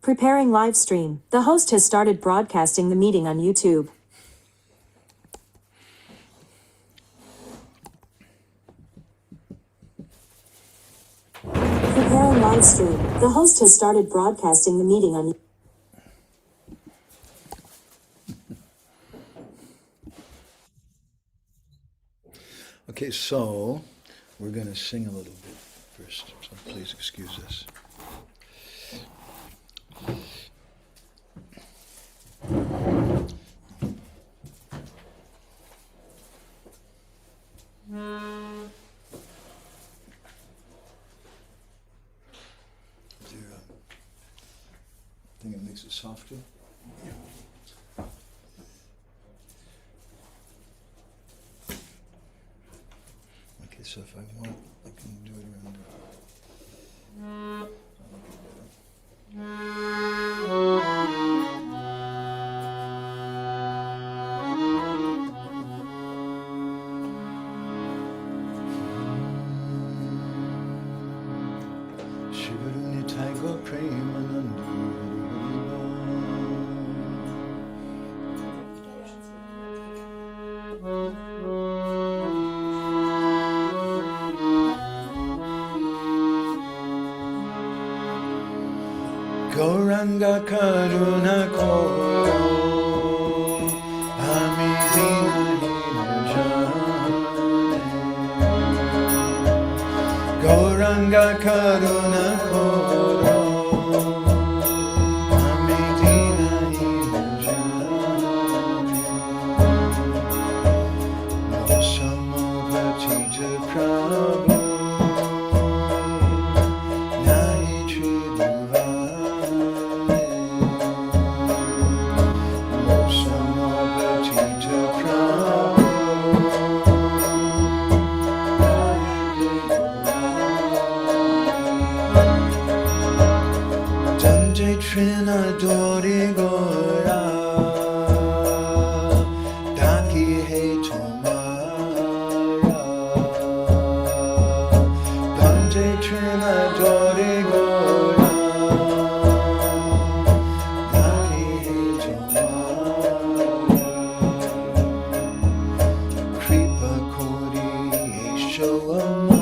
Preparing live stream. The host has started broadcasting the meeting on YouTube. Preparing live stream. The host has started broadcasting the meeting on YouTube. Okay, so we're going to sing a little bit first, so please excuse us. I think it makes it softer. Yeah. Okay, so if I want, I can do it around there. Shivaruni Taigo Prema-nandi. Gauranga Karuna Koro Amidina Himajane Gauranga Karuna Koro Amidina Himajane Mosamo Bhatita Prabhu Trina Dori Gora Daki He Tomara Dante Trina Dori Gora Daki He Tomara Kripa Kori Shoama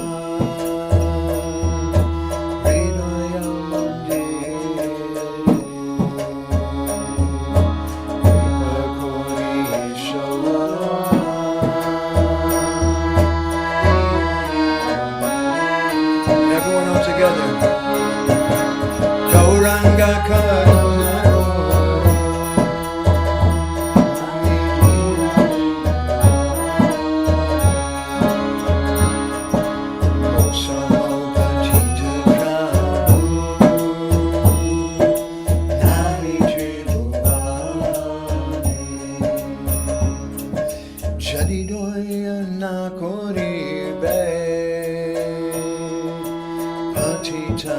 Gauranga Karuna Mosamo Bhatita Prabhu Nari Tribhuvane Jadidoya Nakori Be Bhatita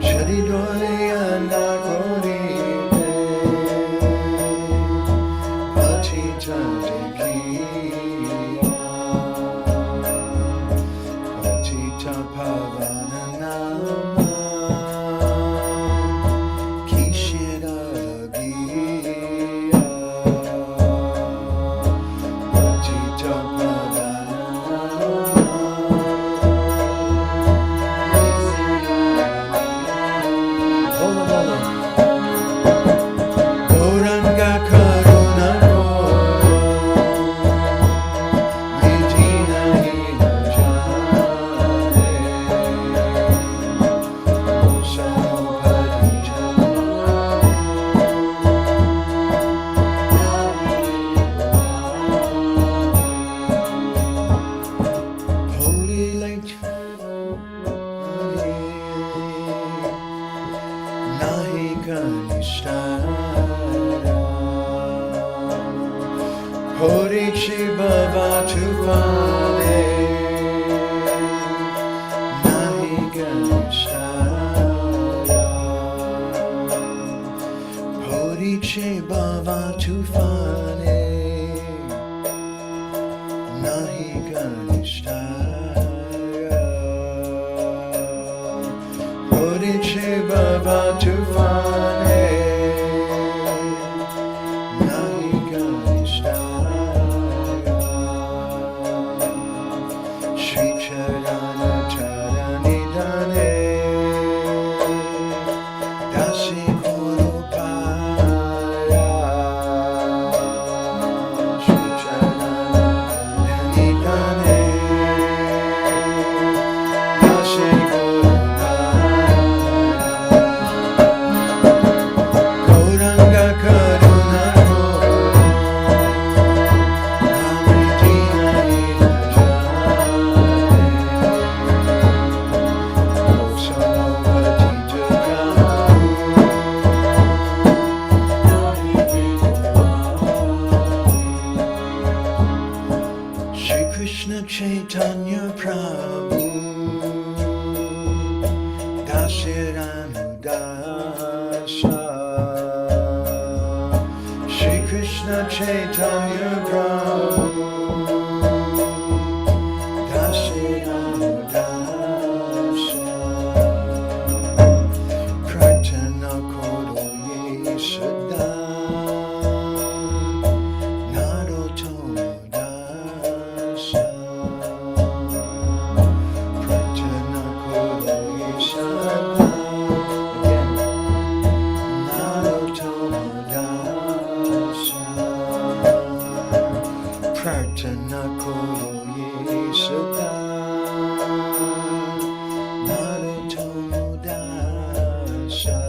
Sharidoya Nakori Bhatita Dekiya Bhatita Pavana Nama Kishira Lagiya Bhatita Pavana Gauranga Karuna Koro Medina Himajane Mosamo Bhatita Holy Lake Nahi Kanishta Horikshi Baba Tufane Nahi Ganishaya Horikshi Baba Tufane Nahi Ganishaya Bodhichiva Vatuvane Naika Nishtaya Shri Charana Charanidane Dasi Guru Para Shri Charana Charanidane Dasi Guru Gauranga Karuna Shri Krishna Chaitanya Prabhu Dasiranu Dasa Shri Krishna Chaitanya Prabhu Dasiranu Dasa Pratana Koro Ye Sada Narottama Dasa Pratana Koro Ye Sada Again Narottama Dasa Pratana Koro Ye Sada Narottama Dasa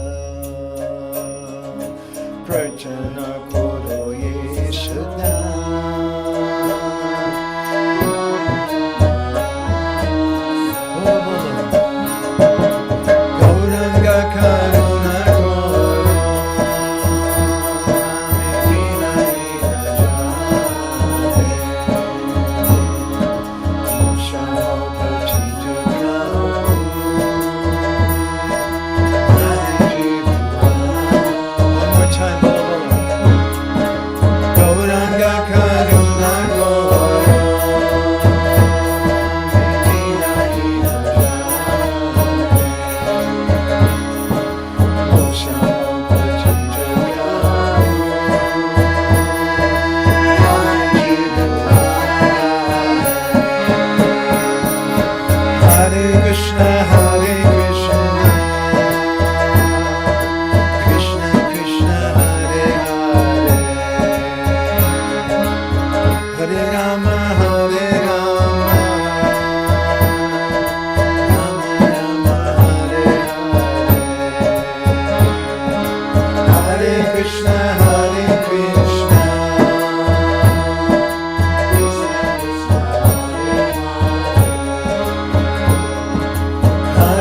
Pratana Koro Ye Sada Gauranga Karuna One more time, Gauranga Karuna Hare Krishna, Hare Krishna, Krishna Krishna, Hare Hare, Hare Rama, Hare Rama, Rama Rama, Hare Hare, Hare Krishna, Hare Krishna, Krishna Krishna, Hare Hare.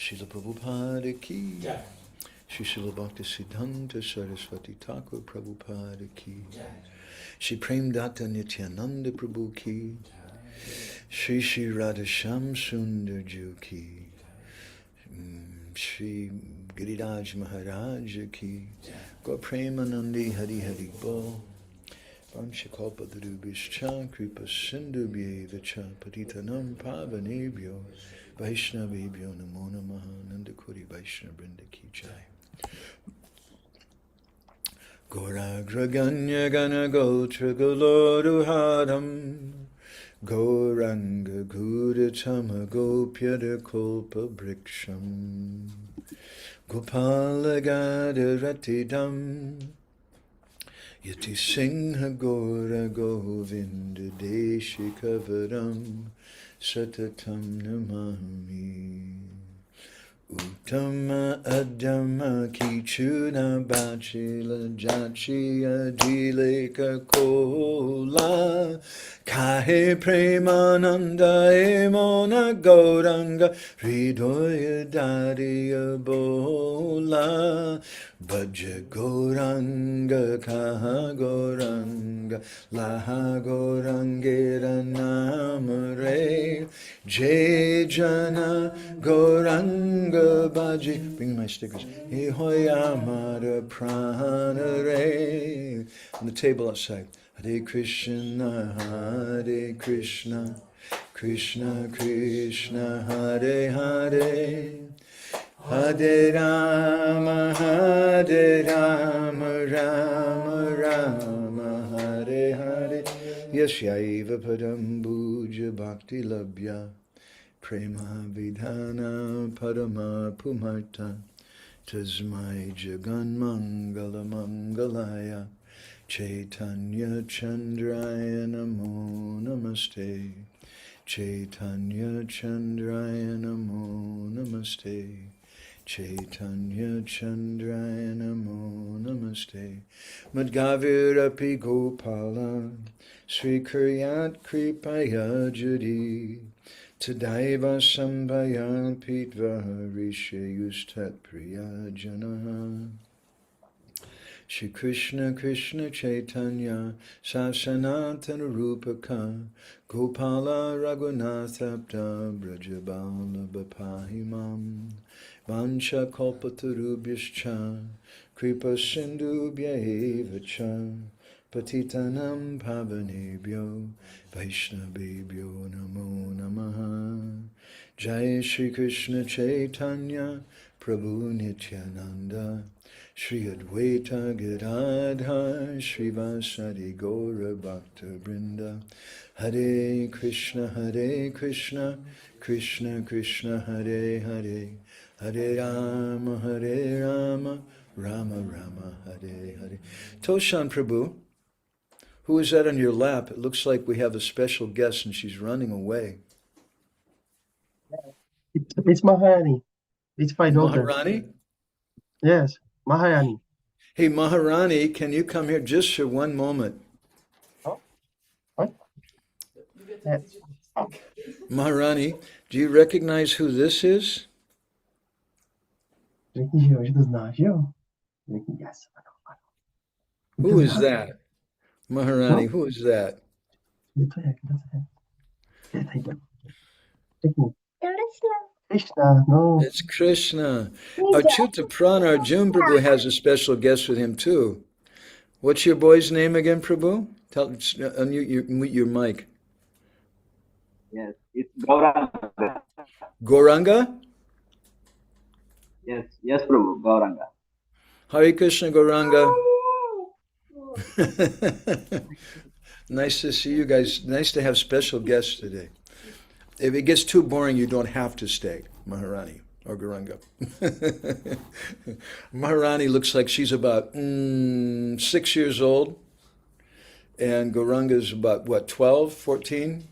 Srila Prabhupada ki. Shri Srila Bhakti Siddhanta Saraswati Thakur Prabhupada ki. Shri Premdatta Nityananda Prabhu ki. Shri Shri Radhasham Sundar Ju ki. Shri Giriraj Maharaj ki. Gaur Premanandi Hari Hari Bol. Vanchakalpa Drubhischa Kripa Sindhubhyeva Cha Patitanam Pavanebhyo Vaishnavebhyo Namo Namaha Nandakuri Vaishnava Brinda Ki Jai. Gauragraganya Gana Gotra Galoruharam Gauranga Gudatama Gopyada Kolpa Briksham Gopala Gada Ratidam Yati Singha Gora Govinda Deshikavaram Satatam Namami Uttama Adama Kichuna Bachila Jachiya Dileka Kola Kahe Premananda Emona Gauranga Hridoya Dadiya Bola Bhaja Gauranga Kaha Gauranga Laha Gaurangera Namare Jai Jana Gauranga Bhaji. Bring my stickers. He Hoyamara Pranare. On the table outside. Hare Krishna, Hare Krishna, Krishna Krishna, Hare Hare, Hare Rama, Rama Rama, Hare Hare. Yasyaiva Padam Bhuja Bhakti Labhya, Prema Vidhana Padama Pumarta, Tasmai Jagan Mangala Mangalaya. Chaitanya Chandraya Namo Namaste. Chaitanya Chandraya Namo Namaste. Chaitanya Chandraya Namo Namaste. Madgavirapi Gopala Sri Kuryat Kripaya Judi Tadaiva Sambhayal Pitva Rishayustat Priya Janaha. Shri Krishna Krishna Chaitanya Sasanatana Rupaka Gopala Raghunathabda Brajabala Bapahimam Vancha Kalpatarubhyascha Kripa Sindhubhya Eva Cha Patitanam Pavanebhyo Vaishnavebhyo Namo Namaha. Jai Shri Krishna Chaitanya Prabhu Nityananda Shri Advaita Gadadhar Srivasadi Gaura Bhakta Brinda. Hare Krishna Krishna Krishna Hare Hare, Hare Rama Rama Rama Hare Hare. Toshan Prabhu, who is that on your lap? It looks like we have a special guest and she's running away. It's Maharani. It's my daughter. Maharani? Yes, Maharani. Hey, Maharani, can you come here just for one moment? Oh, what? Yeah. Oh. Maharani, do you recognize who this is? Yes. Who is that? Maharani, who is that? Krishna, no. It's Krishna. Achyuta Prana Arjun Prabhu has a special guest with him too. What's your boy's name again, Prabhu? Unmute your mic. Yes, it's Gauranga. Gauranga? Yes, Prabhu, Gauranga. Hare Krishna, Gauranga. Nice to see you guys. Nice to have special guests today. If it gets too boring, you don't have to stay, Maharani or Gauranga. Maharani looks like she's about 6 years old. And Gauranga's about, what, 12, 14?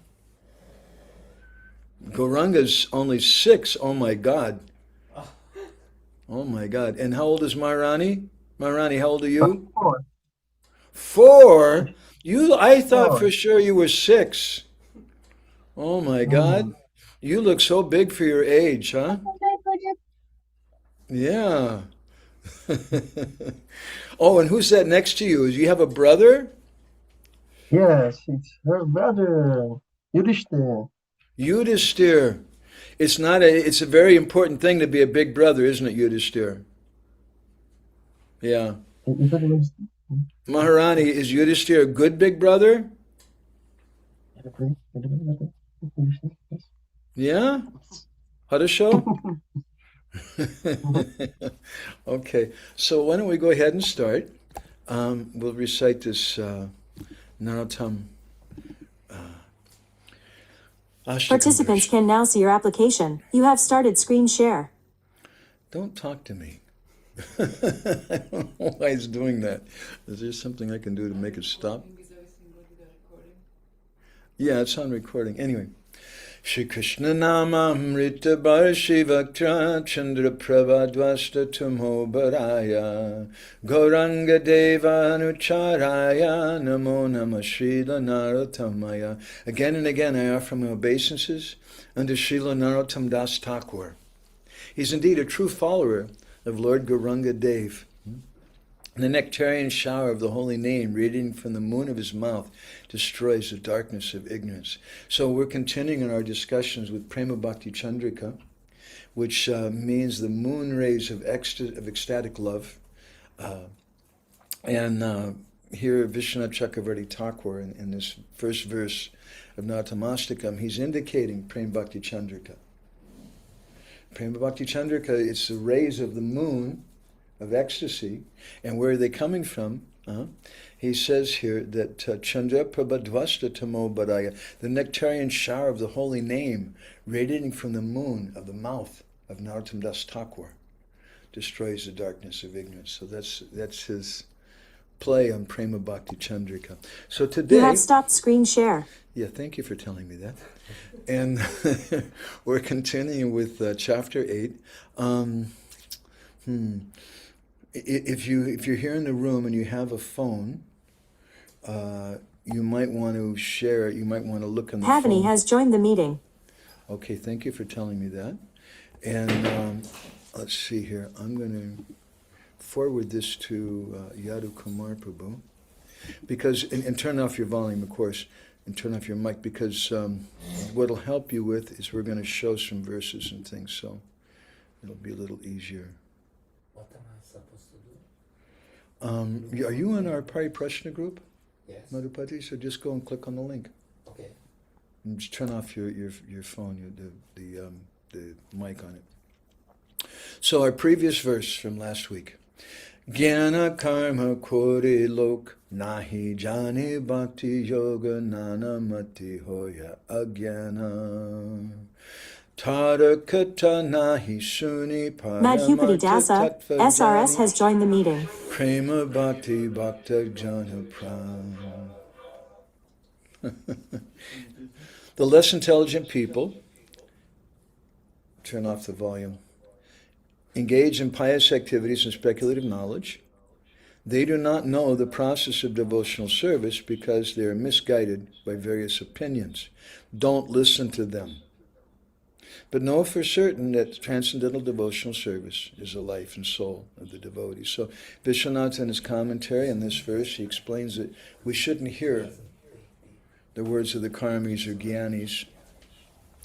Gauranga's only 6. Oh, my God. Oh, my God. And how old is Maharani? Maharani, how old are you? 4. 4? I thought for sure you were 6. Oh, my God. You look so big for your age, huh? Yeah. Oh, and who's that next to you? Do you have a brother? Yes, it's her brother, Yudhishthir. Yudhishthir. It's a very important thing to be a big brother, isn't it, Yudhishthir? Yeah. Maharani, is Yudhishthir a good big brother? Yeah? Hadasho? Okay, so why don't we go ahead and start? We'll recite this Narottam Participants can now see your application. You have started screen share. Don't talk to me. I don't know why it's doing that. Is there something I can do to make it stop? Yeah, it's on recording. Anyway. Shri Krishna Nama Amrita Barshi Vaktra Chandra Prabhadvasta Tumo Baraya Gauranga Deva Anucharaya Namo Namah Srila Narottamaya. Again and again I offer my obeisances unto Srila Narottam Das Thakur. He's indeed a true follower of Lord Gauranga Dev. The nectarian shower of the holy name radiating from the moon of his mouth destroys the darkness of ignorance. So we're continuing in our discussions with Prema-bhakti-candrika, which means the moon rays of ecstatic love. And here Vishwanath Chakravarti Thakur, in this first verse of Natamastakam, he's indicating Prema-bhakti-candrika. Prema-bhakti-candrika, it's the rays of the moon of ecstasy. And where are they coming from? He says here that Chandra Prabhadvasta Tamo Badaya, the nectarian shower of the holy name radiating from the moon of the mouth of Narottam Das Thakur destroys the darkness of ignorance. So that's his play on Prema-bhakti-candrika. So today... You have stopped screen share. Yeah, thank you for telling me that. And we're continuing with chapter 8. If you're here in the room and you have a phone, you might want to share it. You might want to look on the phone. Pavani has joined the meeting. Okay, thank you for telling me that. And let's see here. I'm going to forward this to Yadu Kumar Prabhu. Because, and turn off your volume, of course, and turn off your mic, because what it'll help you with is we're going to show some verses and things, so it'll be a little easier. What am I supposed to do? Are you in our Pari Prashna group, Yes. Madhupati? So just go and click on the link. Okay. And just turn off your phone, the mic on it. So our previous verse from last week. Jnana karma kore lok nahi jane bhakti yoga nana mati hoya agyana. Tarakata nahi suni Madhupati Dasa, SRS has joined the meeting. Prema bhakti bhakta jana pran. The less intelligent people, turn off the volume, engage in pious activities and speculative knowledge. They do not know the process of devotional service because they are misguided by various opinions. Don't listen to them. But know for certain that transcendental devotional service is the life and soul of the devotees. So Vishwanath, in his commentary on this verse, he explains that we shouldn't hear the words of the karmis or gyanis,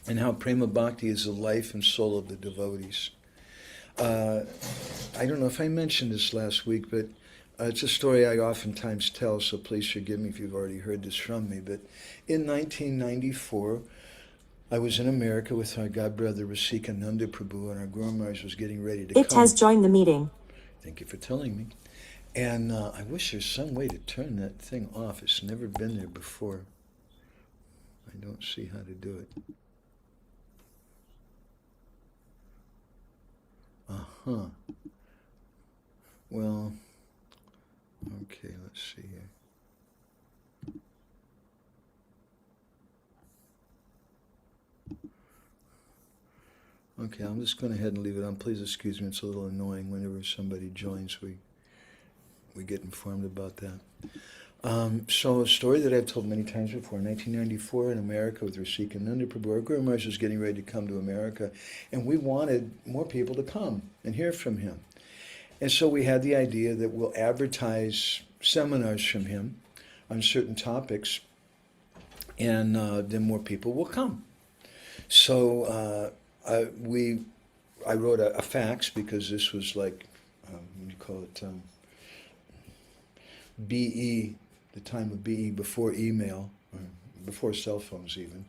and how prema bhakti is the life and soul of the devotees. I don't know if I mentioned this last week, but it's a story I oftentimes tell, so please forgive me if you've already heard this from me. But in 1994, I was in America with our godbrother Rasika Nanda Prabhu, and our Guru Maharaj was getting ready to It come. has joined the meeting. Thank you for telling me. And I wish there's some way to turn that thing off. It's never been there before. I don't see how to do it. Uh-huh. Well, okay, let's see here. Okay, I'm just going ahead and leave it on. Please excuse me, it's a little annoying whenever somebody joins. We get informed about that. So a story that I've told many times before, 1994 in America with Rasikananda Prabhu, our Guru Maharaj was getting ready to come to America, and we wanted more people to come and hear from him. And so we had the idea that we'll advertise seminars from him on certain topics, and then more people will come. So I wrote a fax, because this was like, what do you call it, BE, the time of BE, before email, or before cell phones even.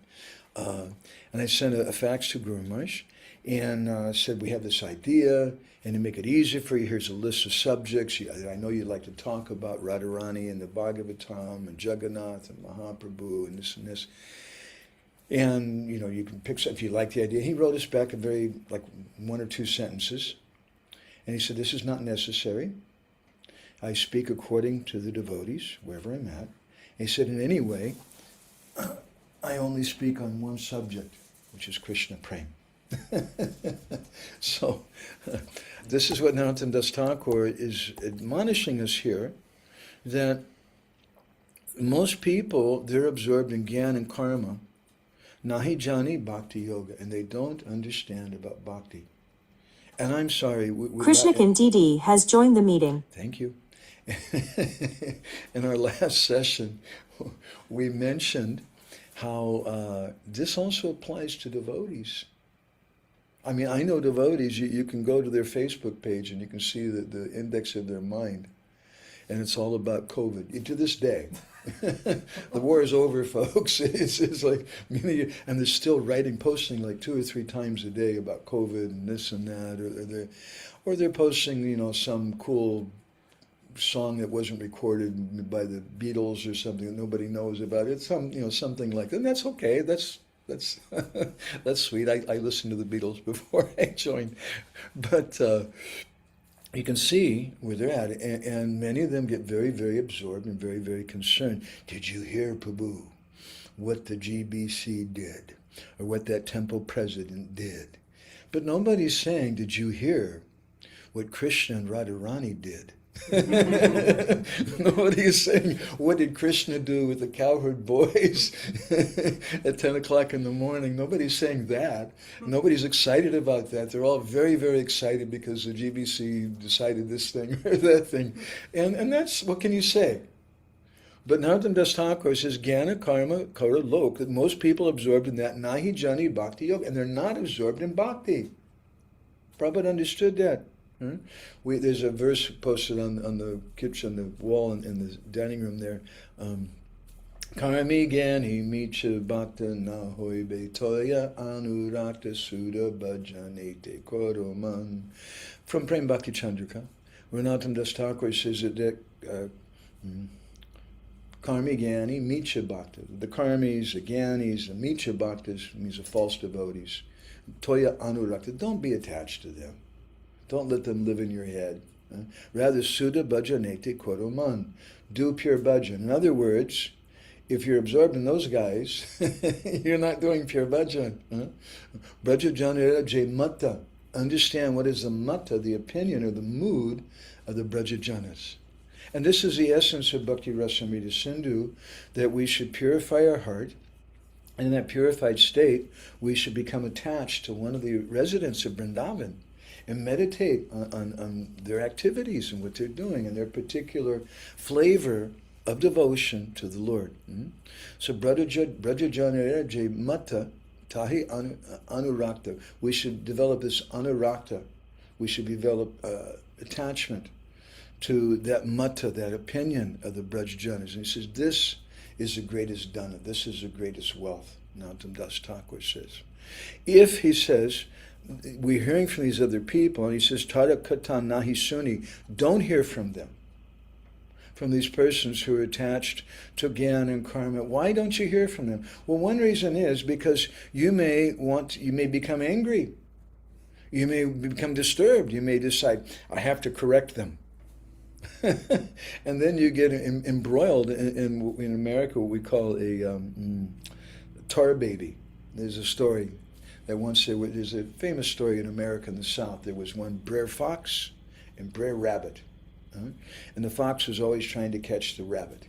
And I sent a fax to Guru Maharaj and said, we have this idea, and to make it easier for you, here's a list of subjects I know you'd like to talk about, Radharani and the Bhagavatam and Jagannath and Mahaprabhu and this. And, you can pick if you like the idea. He wrote us back a very, like, 1 or 2 sentences. And he said, this is not necessary. I speak according to the devotees, wherever I'm at. And he said, in any way, I only speak on one subject, which is Krishna Prema. So, this is what Narottam Das Thakur is admonishing us here, that most people, they're absorbed in Gyan and Karma, Nahi Jani Bhakti Yoga, and they don't understand about Bhakti. And I'm sorry. Krishnakan DD has joined the meeting. Thank you. In our last session, we mentioned how this also applies to devotees. I mean, I know devotees, you can go to their Facebook page and you can see the index of their mind. And it's all about COVID. To this day. The war is over, folks. It's like, and they're still posting like 2 or 3 times a day about COVID and this and that. Or they're posting, some cool song that wasn't recorded by the Beatles or something that nobody knows about. It's something like that. And that's okay. That's that's sweet. I listened to the Beatles before I joined. But you can see where they're at, and many of them get very, very absorbed and very, very concerned. Did you hear, Prabhu, what the GBC did, or what that temple president did? But nobody's saying, did you hear what Krishna and Radharani did? Nobody is saying, what did Krishna do with the cowherd boys at 10 o'clock in the morning? Nobody's saying that. Nobody's excited about that. They're all very, very excited because the GBC decided this thing or that thing. And that's, what can you say? But Narottam Das Thakur says, Jnana Karma Kara Lok, that most people absorbed in that Nahi Jani Bhakti Yoga, and they're not absorbed in Bhakti. Prabhupada understood that. There's a verse posted on the kitchen, the wall in the dining room there. Karmi Gani Micha Bhakta Nahoi Betoya Anurakta Sudha Bhajanete Koroman. From Prema-bhakti-candrika, where Narottam Das Thakur says that Karmi Gani Micha Bhakta. The Karmis, the Gyanis, the Micha Bhaktas means the false devotees. Toya Anurakta. Don't be attached to them. Don't let them live in your head. Rather, Sudha Bhajanete Koroman. Do pure bhajan. In other words, if you're absorbed in those guys, you're not doing pure bhajan. Brajajana Jay Mata. Understand what is the mata, the opinion or the mood of the Brajajanas. And this is the essence of Bhakti Rasamrita Sindhu, that we should purify our heart. And in that purified state, we should become attached to one of the residents of Vrindavan and meditate on their activities and what they're doing and their particular flavor of devotion to the Lord. So, Brajajana Jay Mata Tahi Anurakta. We should develop this Anurakta. We should develop attachment to that Mata, that opinion of the Brajajanas. And he says, this is the greatest dana. This is the greatest wealth, Narottam Das Thakur says. If, he says, we're hearing from these other people, and he says, Tada Katan Nahi Suni, don't hear from them, from these persons who are attached to Gyan and Karma. Why don't you hear from them? Well, one reason is because you may become angry. You may become disturbed. You may decide, I have to correct them. And then you get embroiled in America what we call a tar baby. There's a story that once there's a famous story in America in the South. There was one Brer Fox and Brer Rabbit. And the fox was always trying to catch the rabbit.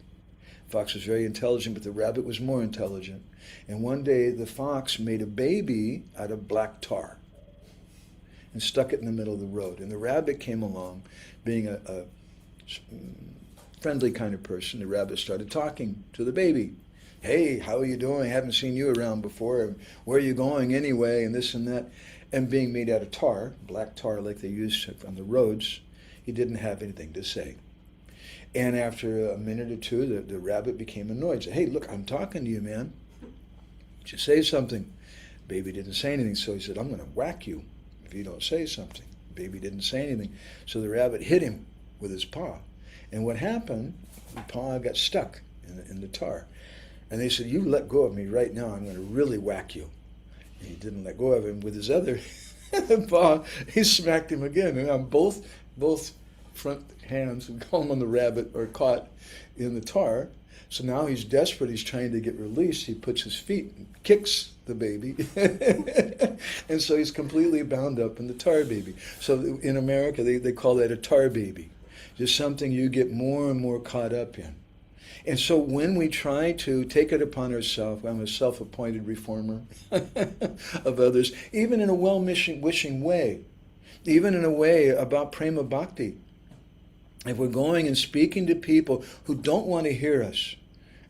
Fox was very intelligent, but the rabbit was more intelligent. And one day the fox made a baby out of black tar and stuck it in the middle of the road. And the rabbit came along, being a friendly kind of person. The rabbit started talking to the baby. Hey, how are you doing? I haven't seen you around before. Where are you going anyway? And this and that. And being made out of tar, black tar like they used on the roads, he didn't have anything to say. And after a minute or two, the rabbit became annoyed. Said, hey, look, I'm talking to you, man. Just say something. Baby didn't say anything, so he said, I'm going to whack you if you don't say something. Baby didn't say anything. So the rabbit hit him with his paw. And what happened, the paw got stuck in the tar. And they said, you let go of me right now, I'm going to really whack you. And he didn't let go of him. With his other paw, he smacked him again. And on both front hands, and column on the rabbit are caught in the tar. So now he's desperate. He's trying to get released. He puts his feet and kicks the baby. And so he's completely bound up in the tar baby. So in America, they call that a tar baby. Just something you get more and more caught up in. And so when we try to take it upon ourselves, I'm a self-appointed reformer of others, even in a well-wishing way, even in a way about Prema-bhakti. If we're going and speaking to people who don't want to hear us,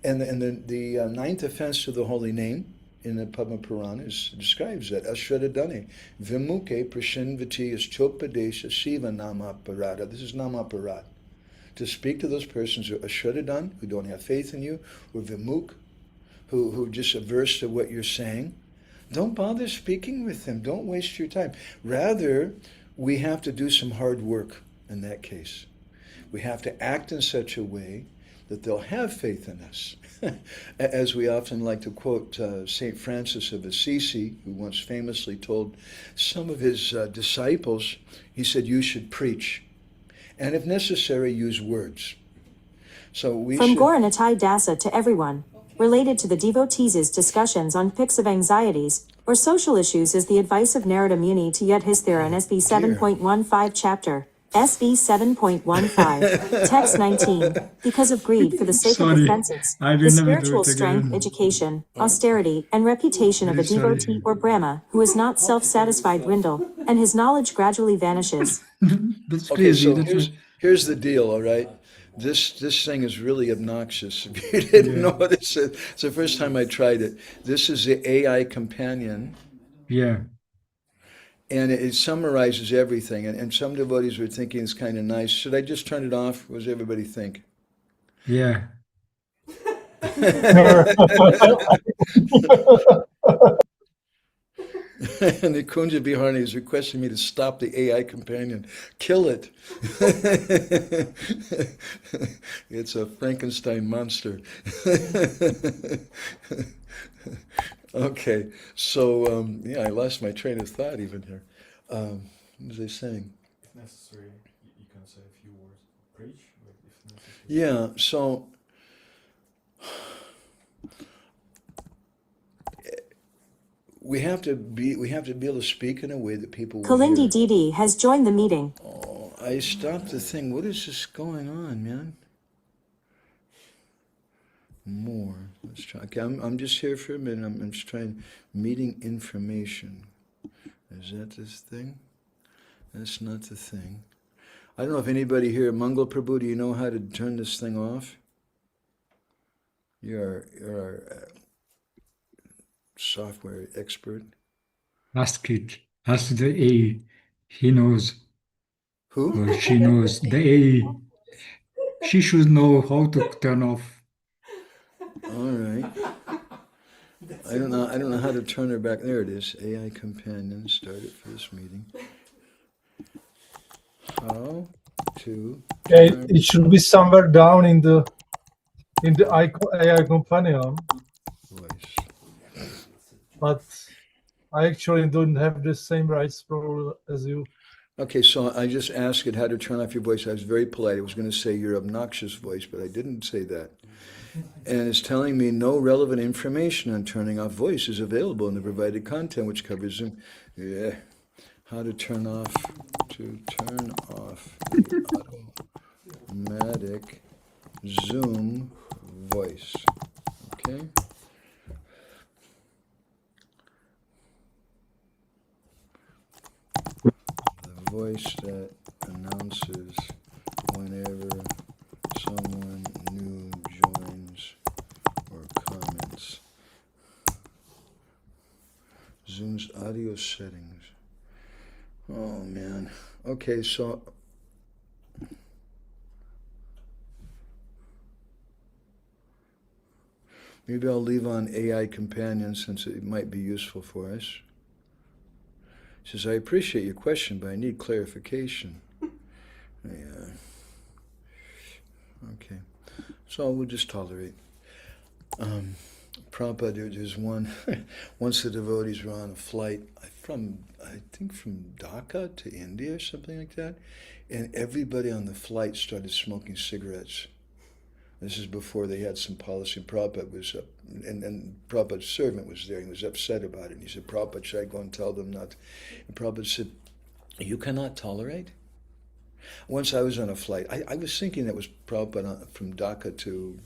and the ninth offense to the holy name in the Padma Purana describes that, Ashradadane, Vimuke Prashinvati Chopadesha Shiva Nama Parada. This is Nama Parad. To speak to those persons who are Ashradan, who don't have faith in you, or Vimuk, who are just averse to what you're saying, don't bother speaking with them. Don't waste your time. Rather, we have to do some hard work in that case. We have to act in such a way that they'll have faith in us. As we often like to quote St. Francis of Assisi, who once famously told some of his disciples, he said, you should preach, and if necessary, use words. So we From should... Gauranatai Dasa to everyone, related to the devotees' discussions on pics of anxieties or social issues is the advice of Narada Muni to Yudhisthira in SB 7.15 chapter. SB 7.15, text 19, because of greed for the sake of the senses, the spiritual strength, education, austerity, and reputation of a devotee or Brahma who is not self-satisfied dwindle, and his knowledge gradually vanishes. That's Okay, crazy. so here's the deal, all right? This thing is really obnoxious. If you didn't know what it's the first time I tried it. This is the AI companion. Yeah. And it summarizes everything. And some devotees were thinking it's kind of nice. Should I just turn it off? What does everybody think? Yeah. And the Kunja Viharni is requesting me to stop the AI companion. Kill it. It's a Frankenstein monster. Okay, so yeah, I lost my train of thought even here. What was I saying? If necessary, you can say a few words. Preach, but if necessary. Yeah, so we have to be able to speak in a way that people will Kalindi hear. Didi has joined the meeting. Oh, I stopped the thing. What is this going on, man? More. Let's try. Okay, I'm just here for a minute. I'm just trying. Meeting information. Is that this thing? That's not the thing. I don't know if anybody here, Mangal Prabhu, do you know how to turn this thing off? You're our software expert. Ask it. Ask the A. He knows. Who? Or she knows. The A. She should know how to turn off. All right. I don't know how to turn her back. There it is. AI companion. Start it for this meeting. How to turn It should be somewhere down in the AI companion, voice. but I actually don't have the same rights role as you. Okay, so I just asked it how to turn off your voice. I was very polite. I was going to say your obnoxious voice, but I didn't say that. And it's telling me no relevant information on turning off voice is available in the provided content, which covers Zoom. Yeah, how to turn off the automatic Zoom voice. Okay? The voice that announces whenever someone new joins or comments. Zoom's audio settings. Oh man. Okay, so maybe I'll leave on AI companion since it might be useful for us. He says, I appreciate your question, but I need clarification. Yeah. Okay. So we'll just tolerate. Prabhupada, there's one, once the devotees were on a flight I think from Dhaka to India or something like that, and everybody on the flight started smoking cigarettes. This is before they had some policy. Prabhupada was up, and Prabhupada's servant was there. He was upset about it. And he said, Prabhupada, should I go and tell them not? And Prabhupada said, you cannot tolerate? Once I was on a flight, I was thinking that was Prabhupada from Dhaka to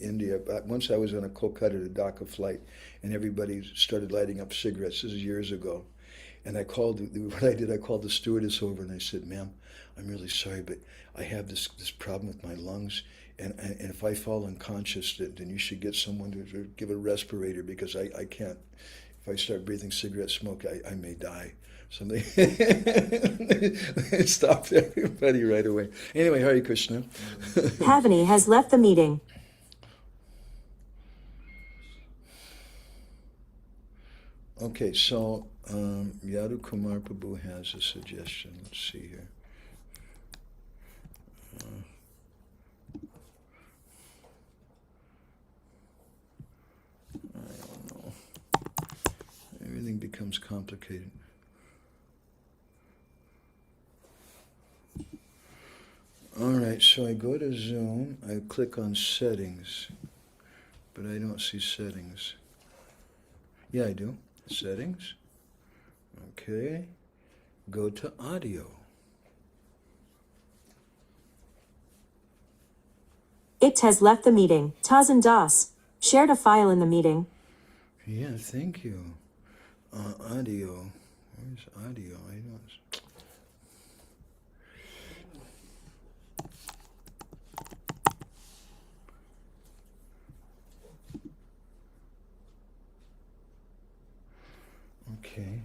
India. But once I was on a Kolkata to Dhaka flight, and everybody started lighting up cigarettes. This is years ago. And I called the stewardess over and I said, ma'am, I'm really sorry, but I have this problem with my lungs. And if I fall unconscious, then you should get someone to give a respirator because I can't. If I start breathing cigarette smoke, I may die. So they stopped everybody right away. Anyway, Hare Krishna. Pavani has left the meeting. Okay, so Yadu Kumar Prabhu has a suggestion. Let's see here. I don't know. Everything becomes complicated. All right, so I go to Zoom, I click on settings, but I don't see settings. Yeah, I do. Settings. Okay. Go to audio. It has left the meeting. Tazan Das shared a file in the meeting. Yeah, thank you. Audio. Where's audio? I don't. Okay.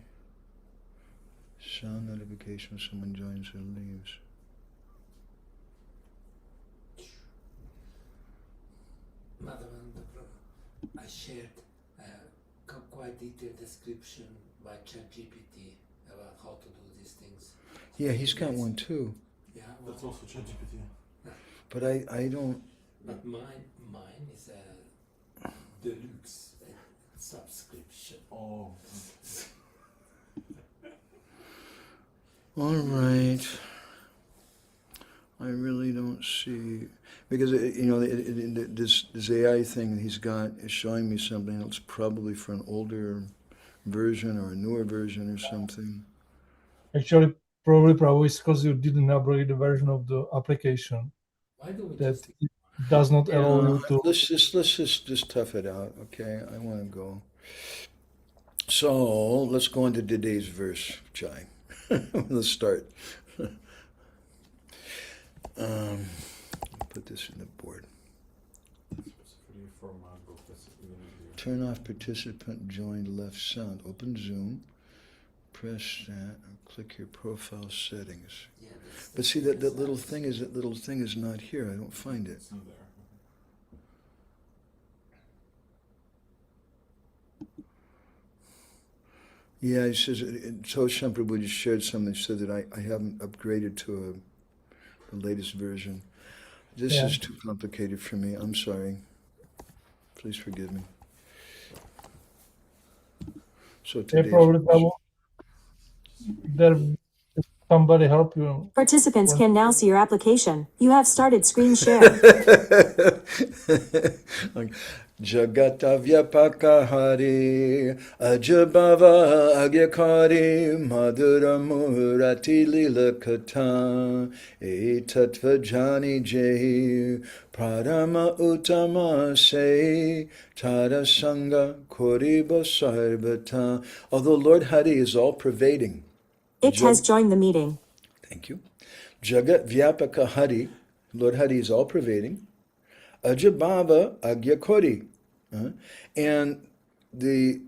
Sound notification when someone joins or leaves. Madhavananda Prabhu, I shared quite detailed description by ChatGPT about how to do these things. Yeah, he's got one too. Yeah, That's also ChatGPT. But I don't. But mine is a deluxe subscription. Oh. All right. I really don't see, because this AI thing that he's got is showing me something that's probably for an older version or a newer version or something. Actually, probably it's because you didn't upgrade the version of the application Why do we that just it does not allow you to. Let's just tough it out, okay? I want to go. So let's go into today's verse, Chai. Let's start. Put this in the board. Specifically for MacBook, that's even easier. Turn off participant joined left sound. Open Zoom. Press that and click your profile settings. Yeah, But see that little thing is not here. I don't find it. It's not there. Yeah, he says, Toshan Prabhu just shared something, said that I haven't upgraded to the latest version. This Yeah. is too complicated for me. I'm sorry. Please forgive me. So They today's probably there somebody help you. Participants can now see your application. You have started screen share. Jagata Vyapaka Hari Ajabhava Agyakari Madhura Murati Lila Kata Etatvajani Jehi Pradama Uttama Se Tada Sangha Koriba Sarvata. Although Lord Hari is all pervading. It has joined the meeting. Thank you. Jagat Vyapaka Hari, Lord Hari is all pervading. Ajabhava Agyakori. And the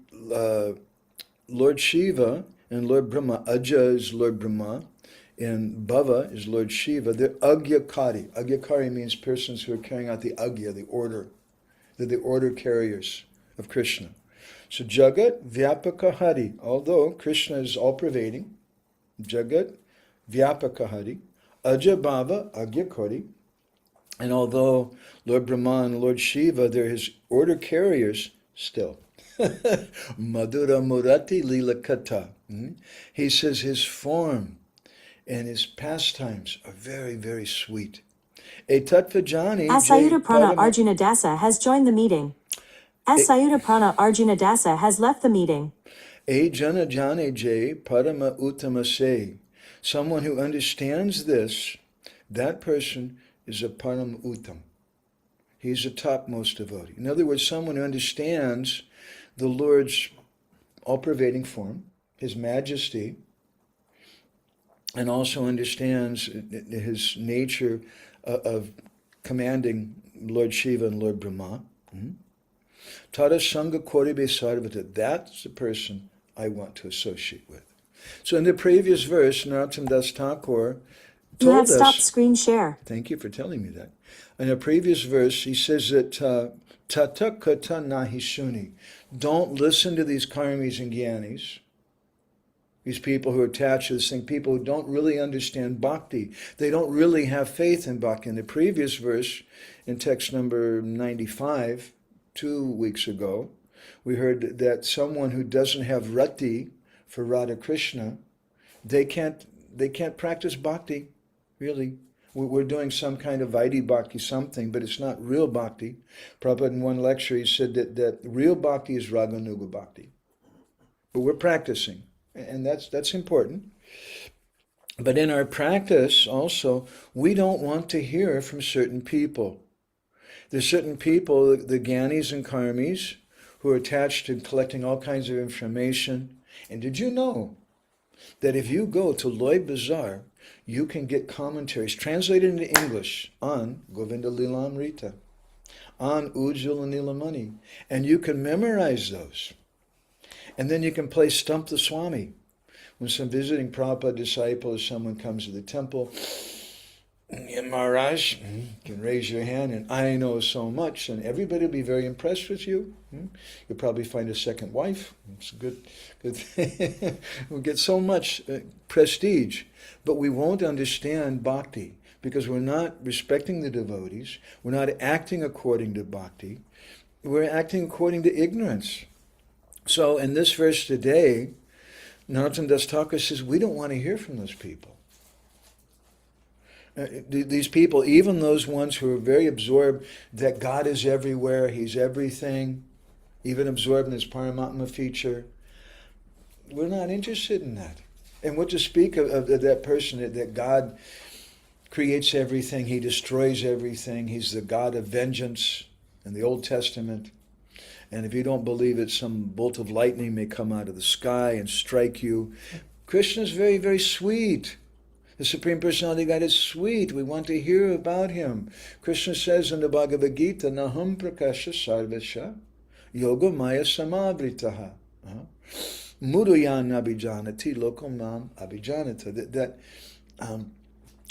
Lord Shiva and Lord Brahma, Aja is Lord Brahma, and Bhava is Lord Shiva. They're Agyakari. Agyakari means persons who are carrying out the Agya, the order. They're the order carriers of Krishna. So Jagat Vyapaka Hari, although Krishna is all pervading, Jagat Vyapaka Hari, Ajabhava Agyakari. And although Lord Brahma and Lord Shiva, they're his order carriers still. Madhura Murati Lila Kata. He says his form and his pastimes are very, very sweet. Etatvajani Asayuta Prana Arjuna Dasa has joined the meeting. Asayuta Prana Arjuna Dasa has left the meeting. E Jana Jane Jay Parama Uttama Se. Someone who understands this, that person is a Param Uttam. He's a topmost devotee. In other words, someone who understands the Lord's all-pervading form, his majesty, and also understands his nature of commanding Lord Shiva and Lord Brahma. Tada Sangha Koribe Sarvata. That's the person I want to associate with. So in the previous verse, Narottam Das Thakur You have told us, stopped screen share. thank you for telling me that. In a previous verse, he says that Tata Kata Nahi Suni. Don't listen to these karmis and gyanis, these people who are attached to this thing, people who don't really understand bhakti. They don't really have faith in bhakti. In the previous verse, in text number 95, 2 weeks ago, we heard that someone who doesn't have rati for Radha Krishna, they can't practice bhakti. Really, we're doing some kind of Vaidhi bhakti something, but it's not real bhakti. Prabhupada in one lecture, he said that real bhakti is Raganuga bhakti. But we're practicing, and that's important. But in our practice also, we don't want to hear from certain people. There's certain people, the Gyanis and Karmis, who are attached to collecting all kinds of information. And did you know that if you go to Loy Bazaar, you can get commentaries translated into English on Govinda Lilamrita, on Ujjvala Nilamani, and you can memorize those. And then you can play Stump the Swami. When some visiting Prabhupada disciple or someone comes to the temple, Maharaj, you can raise your hand, and I know so much, and everybody will be very impressed with you. You'll probably find a second wife. It's a good thing. We'll get so much prestige, but we won't understand bhakti because we're not respecting the devotees. We're not acting according to bhakti. We're acting according to ignorance. So in this verse today, Narottam Das Thakur says, we don't want to hear from those people. These people, even those ones who are very absorbed that God is everywhere, He's everything, even absorbed in His Paramatma feature, we're not interested in that. And what to speak of that person, that God creates everything, He destroys everything, He's the God of vengeance in the Old Testament. And if you don't believe it, some bolt of lightning may come out of the sky and strike you. Krishna is very, very sweet. The Supreme Personality of God is sweet. We want to hear about Him. Krishna says in the Bhagavad Gita, Naham prakasha sarvasya yoga maya samavritaha muruyan abhijanati lokamam abhijanata. That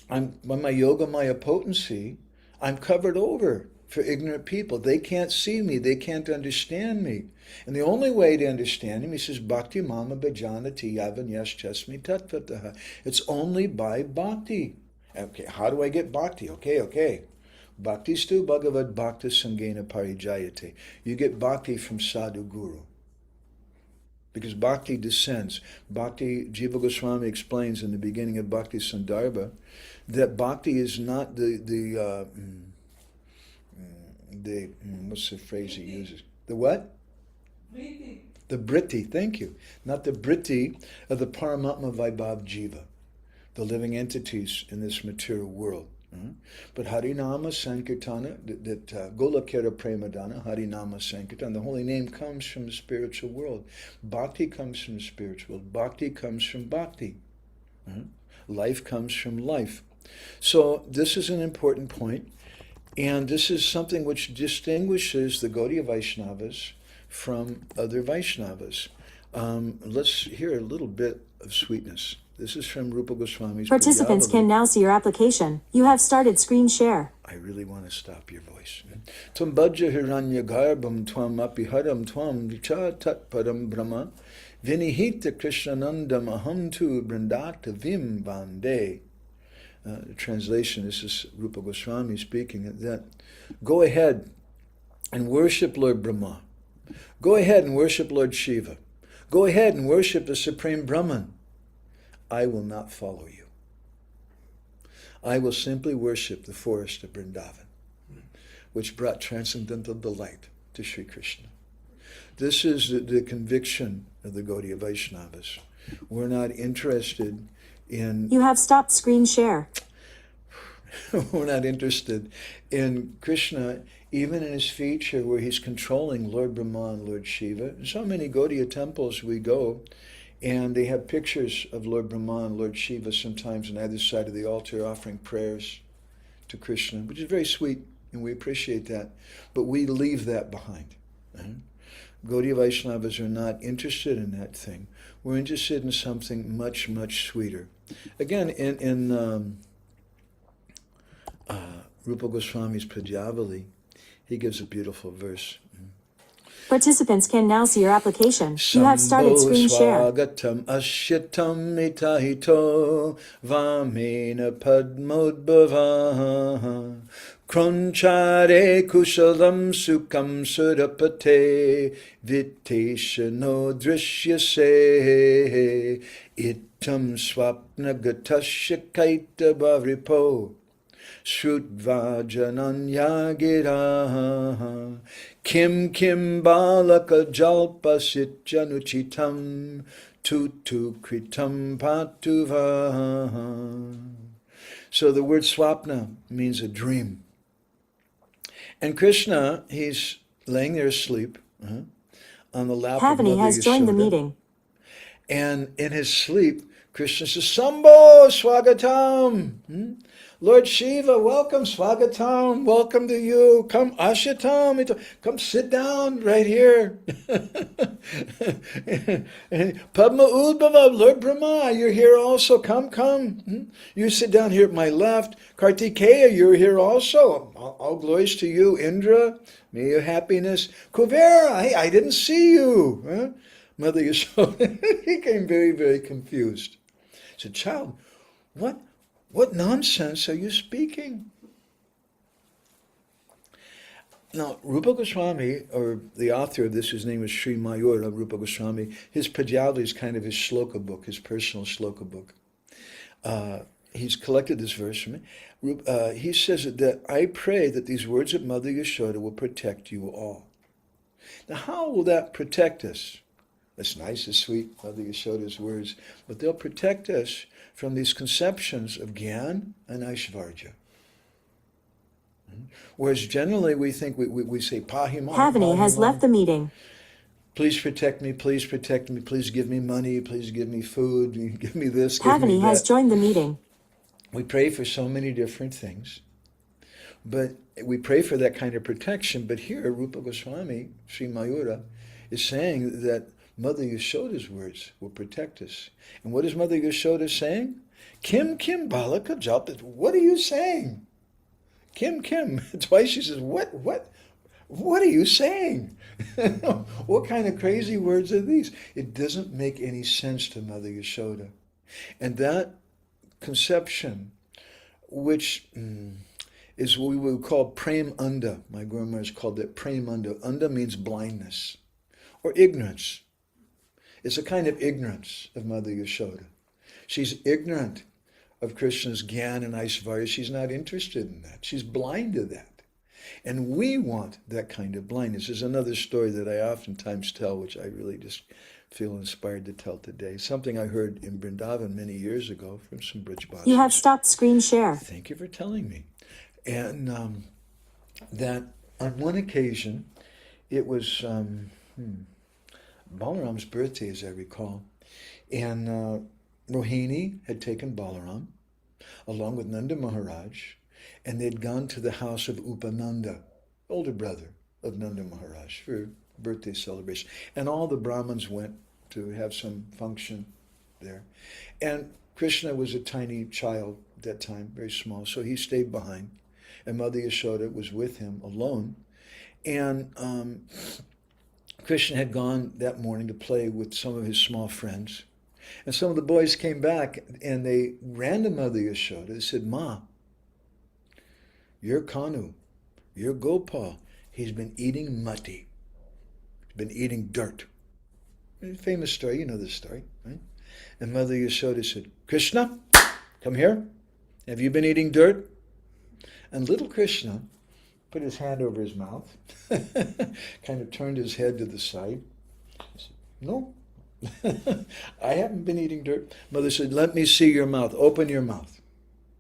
by my yoga maya potency, I'm covered over for ignorant people. They can't see me. They can't understand me. And the only way to understand Him, He says, Bhakti mama bhajanati yavanyas chasmi tatvataha. It's only by bhakti. Okay, how do I get bhakti? Okay. Bhakti stu bhagavad bhakti sangena parijayate. You get bhakti from sadhu guru. because bhakti descends. Bhakti, Jiva Goswami explains in the beginning of Bhakti Sandarbha that bhakti is not the what's the phrase he uses? The what? The britti, thank you. Not the britti of the Paramatma Vaibhav Jiva, the living entities in this material world. But Harinama Sankirtana, that Golakera Premadana, Harinama Sankirtana, the holy name comes from the spiritual world. Bhakti comes from the spiritual world. Bhakti comes from bhakti. Life comes from life. So this is an important point, and this is something which distinguishes the Gaudiya Vaishnavas from other Vaishnavas. Let's hear a little bit of sweetness. This is from Rupa Goswami's Participants can now see your application. You have started screen share. I really want to stop your voice. Tvam bhajya hiranya garbham tvam apiharam tvam vicha tat padam brahma vinihita krishnanandam aham tu brindata vim vande. The translation, this is Rupa Goswami speaking, that go ahead and worship Lord Brahma. Go ahead and worship Lord Shiva. Go ahead and worship the Supreme Brahman. I will not follow you. I will simply worship the forest of Vrindavan, which brought transcendental delight to Sri Krishna. This is the conviction of the Gaudiya Vaishnavas. We're not interested in... You have stopped screen share. We're not interested in Krishna, even in his feature where he's controlling Lord Brahma and Lord Shiva. In so many Gaudiya temples we go, and they have pictures of Lord Brahma and Lord Shiva sometimes on either side of the altar offering prayers to Krishna, which is very sweet, and we appreciate that. But we leave that behind. Gaudiya Vaishnavas are not interested in that thing. We're interested in something much, much sweeter. Again, in Rupa Goswami's Pajavali, he gives a beautiful verse. Participants can now see your application. You have started screen share. Swagatam ashyatam itahito vamena padmodbhava kronchare kushalam sukam surapate viteshano drishyase itam swapna gatasya kaita bhavripo Shrutvajananyagira Kim balaka jalpa sitjanuchitam tutu kritam patuva. So the word swapna means a dream. And Krishna, he's laying there asleep on the lap of Pavani Mother has joined the Yashoda. meeting. And in his sleep, Krishna says, Sambho Swagatam. Lord Shiva, welcome, Swagatam, welcome to you. Come, Ashyatam, come sit down right here. Padma Udbhava, Lord Brahma, you're here also. Come. You sit down here at my left. Kartikeya, you're here also. All glories to you. Indra, may your happiness. Kuvera, hey, I didn't see you. Mother Yashoda, he came very, very confused. He said, child, what nonsense are you speaking? Now, Rupa Goswami, or the author of this, his name is Sri Mayura Rupa Goswami, his Pajali is kind of his shloka book, his personal shloka book. He's collected this verse from me. He says that I pray that these words of Mother Yashoda will protect you all. Now, how will that protect us? It's nice and sweet, Mother Yashoda's words, but they'll protect us from these conceptions of Gyan and Aishvarya. Whereas generally we think, we say, Pahima. Pavani has left the meeting. Please protect me, please give me money, please give me food, give me this, give me Pavani that. has joined the meeting. We pray for so many different things, but we pray for that kind of protection. But here, Rupa Goswami, Sri Mayura, is saying that Mother Yashoda's words will protect us. And what is Mother Yashoda saying? Kim balaka jalpa. What are you saying? Kim. Twice she says, what are you saying? What kind of crazy words are these? It doesn't make any sense to Mother Yashoda. And that conception, which is what we would call Prem-anda. My Guru Maharaj called it Prem-anda. Anda means blindness or ignorance. It's a kind of ignorance of Mother Yashoda. She's ignorant of Krishna's Gyan and Aishvarya. She's not interested in that. She's blind to that. And we want that kind of blindness. There's another story that I oftentimes tell, which I really just feel inspired to tell today. Something I heard in Vrindavan many years ago from some Brijbasis. You have stopped screen share. Thank you for telling me. And that on one occasion, it was Balaram's birthday, as I recall. And Rohini had taken Balaram, along with Nanda Maharaj, and they'd gone to the house of Upananda, older brother of Nanda Maharaj, for birthday celebration. And all the Brahmins went to have some function there. And Krishna was a tiny child at that time, very small, so he stayed behind. And Mother Yashoda was with him alone. And Krishna had gone that morning to play with some of his small friends. And some of the boys came back and they ran to Mother Yashoda. They said, Ma, your Kanu, your Gopal, he's been eating matti. He's been eating dirt. Famous story, you know this story, right? And Mother Yashoda said, Krishna, come here. Have you been eating dirt? And little Krishna put his hand over his mouth, kind of turned his head to the side. He said, no, I haven't been eating dirt. Mother said, let me see your mouth. Open your mouth.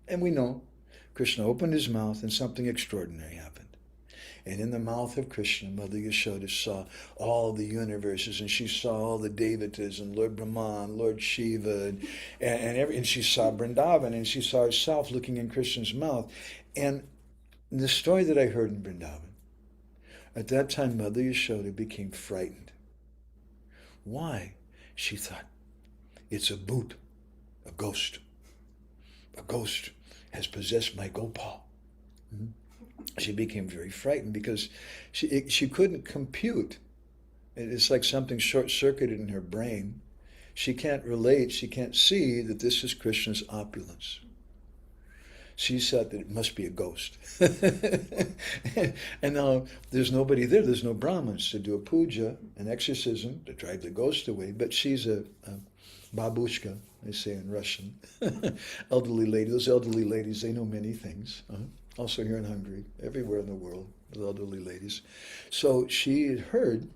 And we know Krishna opened his mouth and something extraordinary happened. And in the mouth of Krishna, Mother Yashoda saw all the universes, and she saw all the Devotees, and Lord Brahman, Lord Shiva, and she saw Vrindavan, and she saw herself looking in Krishna's mouth. And the story that I heard in Vrindavan, at that time Mother Yashoda became frightened. Why? She thought, it's a bhoot, a ghost. A ghost has possessed my Gopal. She became very frightened because she couldn't compute. It's like something short-circuited in her brain. She can't relate, she can't see that this is Krishna's opulence. She said that it must be a ghost. And now there's nobody there, there's no Brahmins to do a puja, an exorcism, to drive the ghost away, but she's a babushka, they say in Russian, elderly lady. Those elderly ladies, they know many things. Also here in Hungary, everywhere in the world, with elderly ladies. So she had heard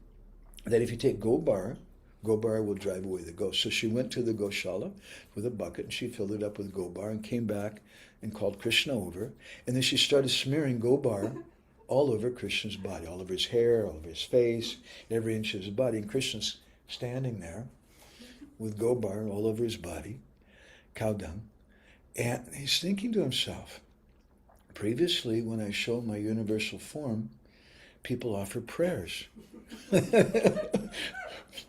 that if you take Gobar will drive away the ghost. So she went to the Goshala with a bucket and she filled it up with Gobar and came back and called Krishna over. And then she started smearing Gobar all over Krishna's body, all over his hair, all over his face, every inch of his body. And Krishna's standing there with Gobar all over his body, cow dung. And he's thinking to himself, previously, when I show my universal form, people offer prayers.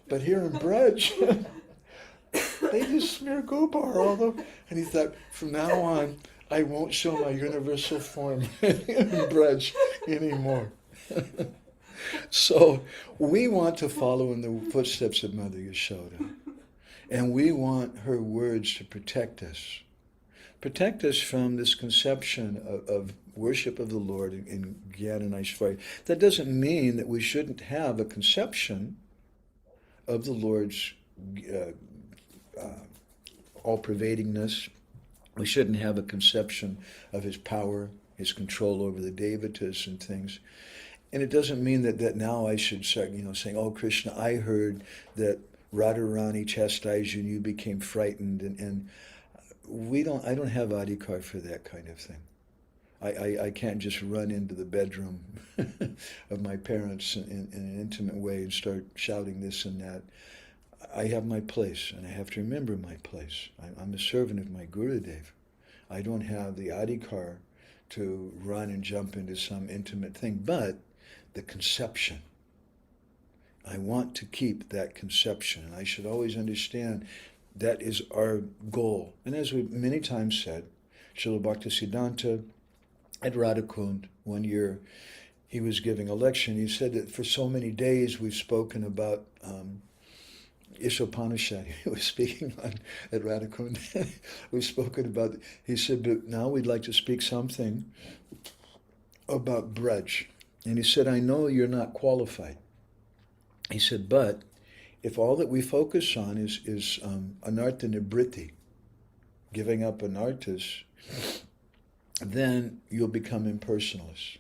But here in Braj, they just smear Gopar all over. And he thought, from now on, I won't show my universal form in Braj anymore. So we want to follow in the footsteps of Mother Yashoda. And we want her words to protect us. Protect us from this conception of worship of the Lord in Gyan and Aishvarya. That doesn't mean that we shouldn't have a conception of the Lord's all-pervadingness. We shouldn't have a conception of his power, his control over the Devotees and things. And it doesn't mean that now I should start, saying, oh, Krishna, I heard that Radharani chastised you and you became frightened. And I don't have adhikar for that kind of thing. I can't just run into the bedroom of my parents in an intimate way and start shouting this and that. I have my place, and I have to remember my place. I'm a servant of my Gurudev. I don't have the adhikar to run and jump into some intimate thing, but the conception. I want to keep that conception, and I should always understand that is our goal. And as we many times said, Srila Bhaktisiddhanta at Radhakund, one year, he was giving a lecture, and he said that for so many days we've spoken about Ishopanishad. He was speaking at Radhakund. We've spoken about, he said, but now we'd like to speak something about Braj. And he said, I know you're not qualified. He said, but If all that we focus on is anartha nibritti, giving up anarthas, then you'll become impersonalist.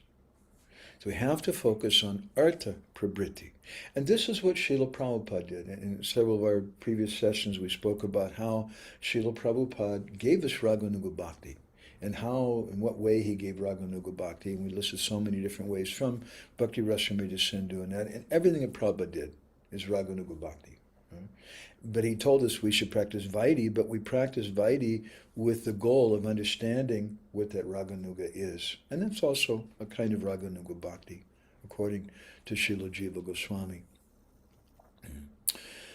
So we have to focus on artha prabritti. And this is what Srila Prabhupada did. In several of our previous sessions, we spoke about how Srila Prabhupada gave us Raganuga Bhakti, and how, in what way he gave Raganuga Bhakti. And we listed so many different ways, from Bhakti Rasamrita Sindhu and that. And everything that Prabhupada did is Raganuga Bhakti. Right? But he told us we should practice Vaidhi, but we practice Vaidhi with the goal of understanding what that Raganuga is. And that's also a kind of Raganuga Bhakti, according to Srila Jiva Goswami.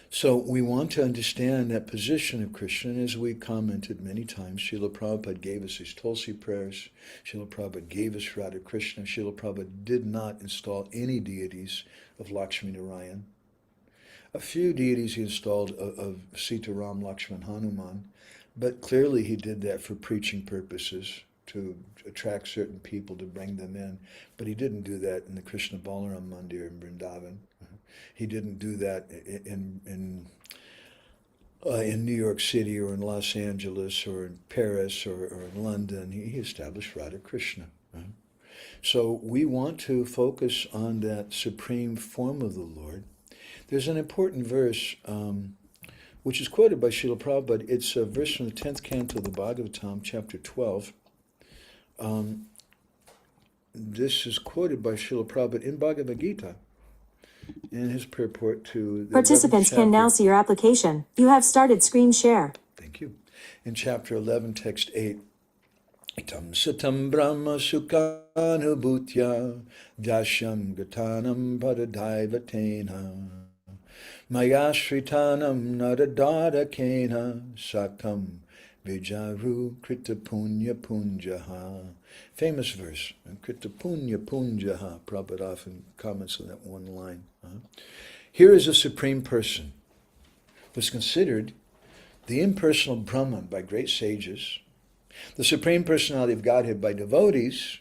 So we want to understand that position of Krishna, and as we commented many times, Srila Prabhupada gave us his Tulsi prayers, Srila Prabhupada gave us Radha Krishna, Srila Prabhupada did not install any deities of Lakshmi Narayan. A few deities he installed of Sita, Ram, Lakshman, Hanuman, but clearly he did that for preaching purposes, to attract certain people, to bring them in. But he didn't do that in the Krishna Balaram Mandir in Vrindavan. He didn't do that in New York City or in Los Angeles or in Paris or in London. He established Radha Krishna. So we want to focus on that supreme form of the Lord. There's an important verse which is quoted by Srila Prabhupada. It's a verse from the 10th canto of the Bhagavatam, chapter 12. This is quoted by Srila Prabhupada in Bhagavad Gita, in his purport to the Participants 11th can now chapter. see your application. You have started screen share. Thank you. In chapter 11, text 8, Itam satam brahma sukhanubhutya dasham gatanam padadaivatena maya shritanam naradada kena sakam vijaru krita punya punjaha. Famous verse. Krita punya punjaha. Prabhupada often comments on that one line. Here is a supreme person who is considered the impersonal Brahman by great sages, the supreme personality of Godhead by devotees,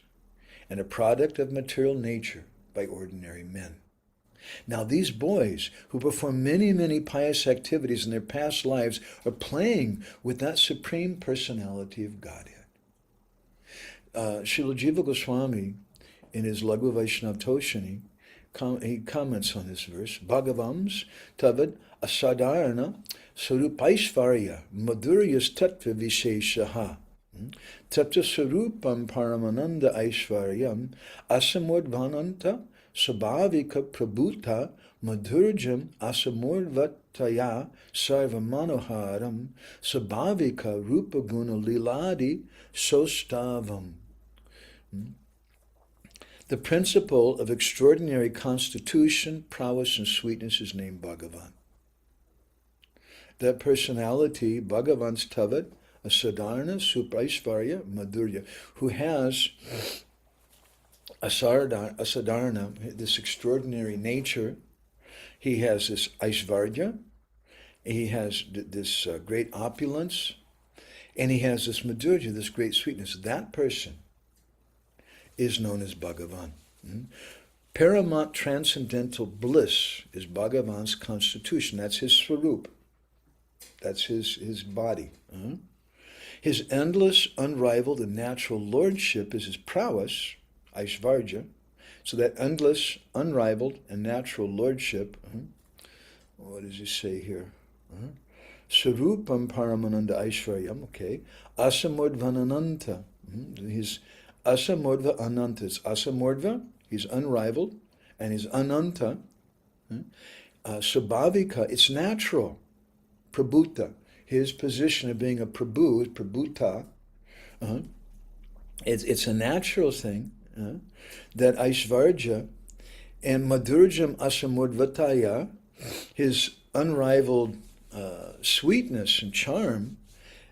and a product of material nature by ordinary men. Now these boys who perform many, many pious activities in their past lives are playing with that supreme personality of Godhead. Srila Jiva Goswami, in his Laghu Vaishnav Toshani, he comments on this verse. Bhagavams tavad asadharana sarupaishvarya madhuryas tattva visheshaha tattva sarupam paramananda aishvaryam asamordvananta sabhavika prabhuta madhurjam asamordvataya sarvamanoharam sabhavika rupaguna liladi sostavam. The principle of extraordinary constitution, prowess, and sweetness is named Bhagavan. That personality, Bhagavan's Tavad, Asadharana, Supraishvarya, Madhurya, who has Asadharana, this extraordinary nature. He has this Aishvarya, he has this great opulence, and he has this Madhurya, this great sweetness. That person is known as Bhagavan. Paramount transcendental bliss is Bhagavan's constitution. That's his swarup. That's his body. His endless, unrivaled, and natural lordship is his prowess, Aishvarya. So that endless, unrivaled, and natural lordship, what does he say here? Sarupam Paramananda Aishvaryam, okay. Asamordvanananta. His Asamordva Ananta. It's Asamordva, he's unrivaled, and he's Ananta. Sabhavika, it's natural. Prabhuta, his position of being a Prabhu is Prabhuta. It's a natural thing that Aishvarja and Madhurjam Asamordvataya, his unrivaled sweetness and charm,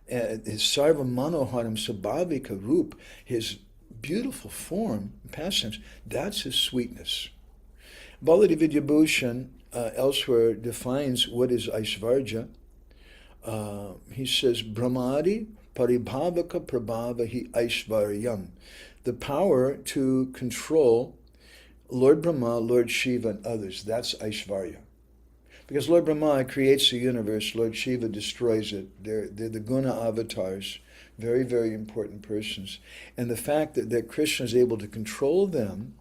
his Sarva Manoharam Sabhavika Rup, his beautiful form and pastimes, that's his sweetness. Baladi Vidyabhushan elsewhere defines what is Aishvarja. He says, Brahmadi Paribhavaka Prabhavahi Aishvaryam, the power to control Lord Brahma, Lord Shiva, and others. That's Aishvarya. Because Lord Brahma creates the universe, Lord Shiva destroys it. They're the guna avatars, very, very important persons. And the fact that Krishna is able to control them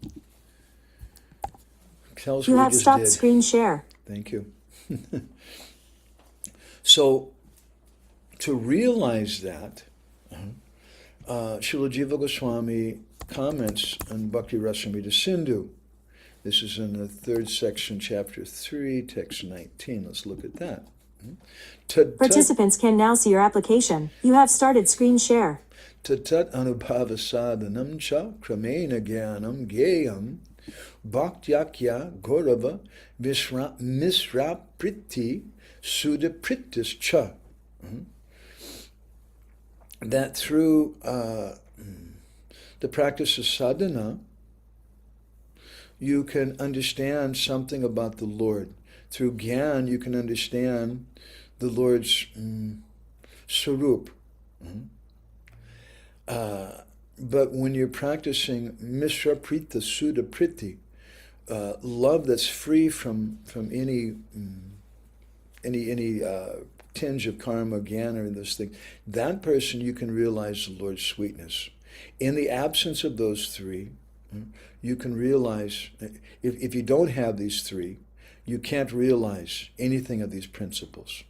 tells You what he have just stopped did. screen share. Thank you. So, to realize that, Srila Jiva Goswami comments on Bhakti Rasamrita Sindhu. This is in the third section, chapter 3, text 19. Let's look at that. Participants can now see your application. You have started screen share. Tatat anubhava sadhanam cha kramena jnanam geyam bhaktyakya gaurava misrapriti sudapritis cha. That through the practice of sadhana, you can understand something about the Lord. Through Gyan, you can understand the Lord's Sarup. But when you're practicing Misraprita Sudapriti, love that's free from any tinge of karma, Gyan, or those things, that person you can realize the Lord's sweetness. In the absence of those three, you can realize, if you don't have these three, you can't realize anything of these principles.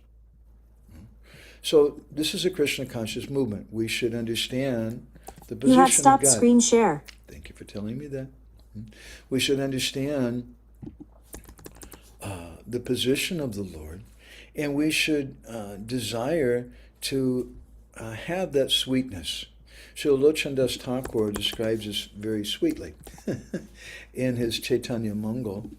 So this is a Krishna conscious movement. We should understand the position You have stopped of God. screen share. Thank you for telling me that. We should understand the position of the Lord, and we should desire to have that sweetness. Srila Lochandas Thakur describes this very sweetly in his Chaitanya Mangal.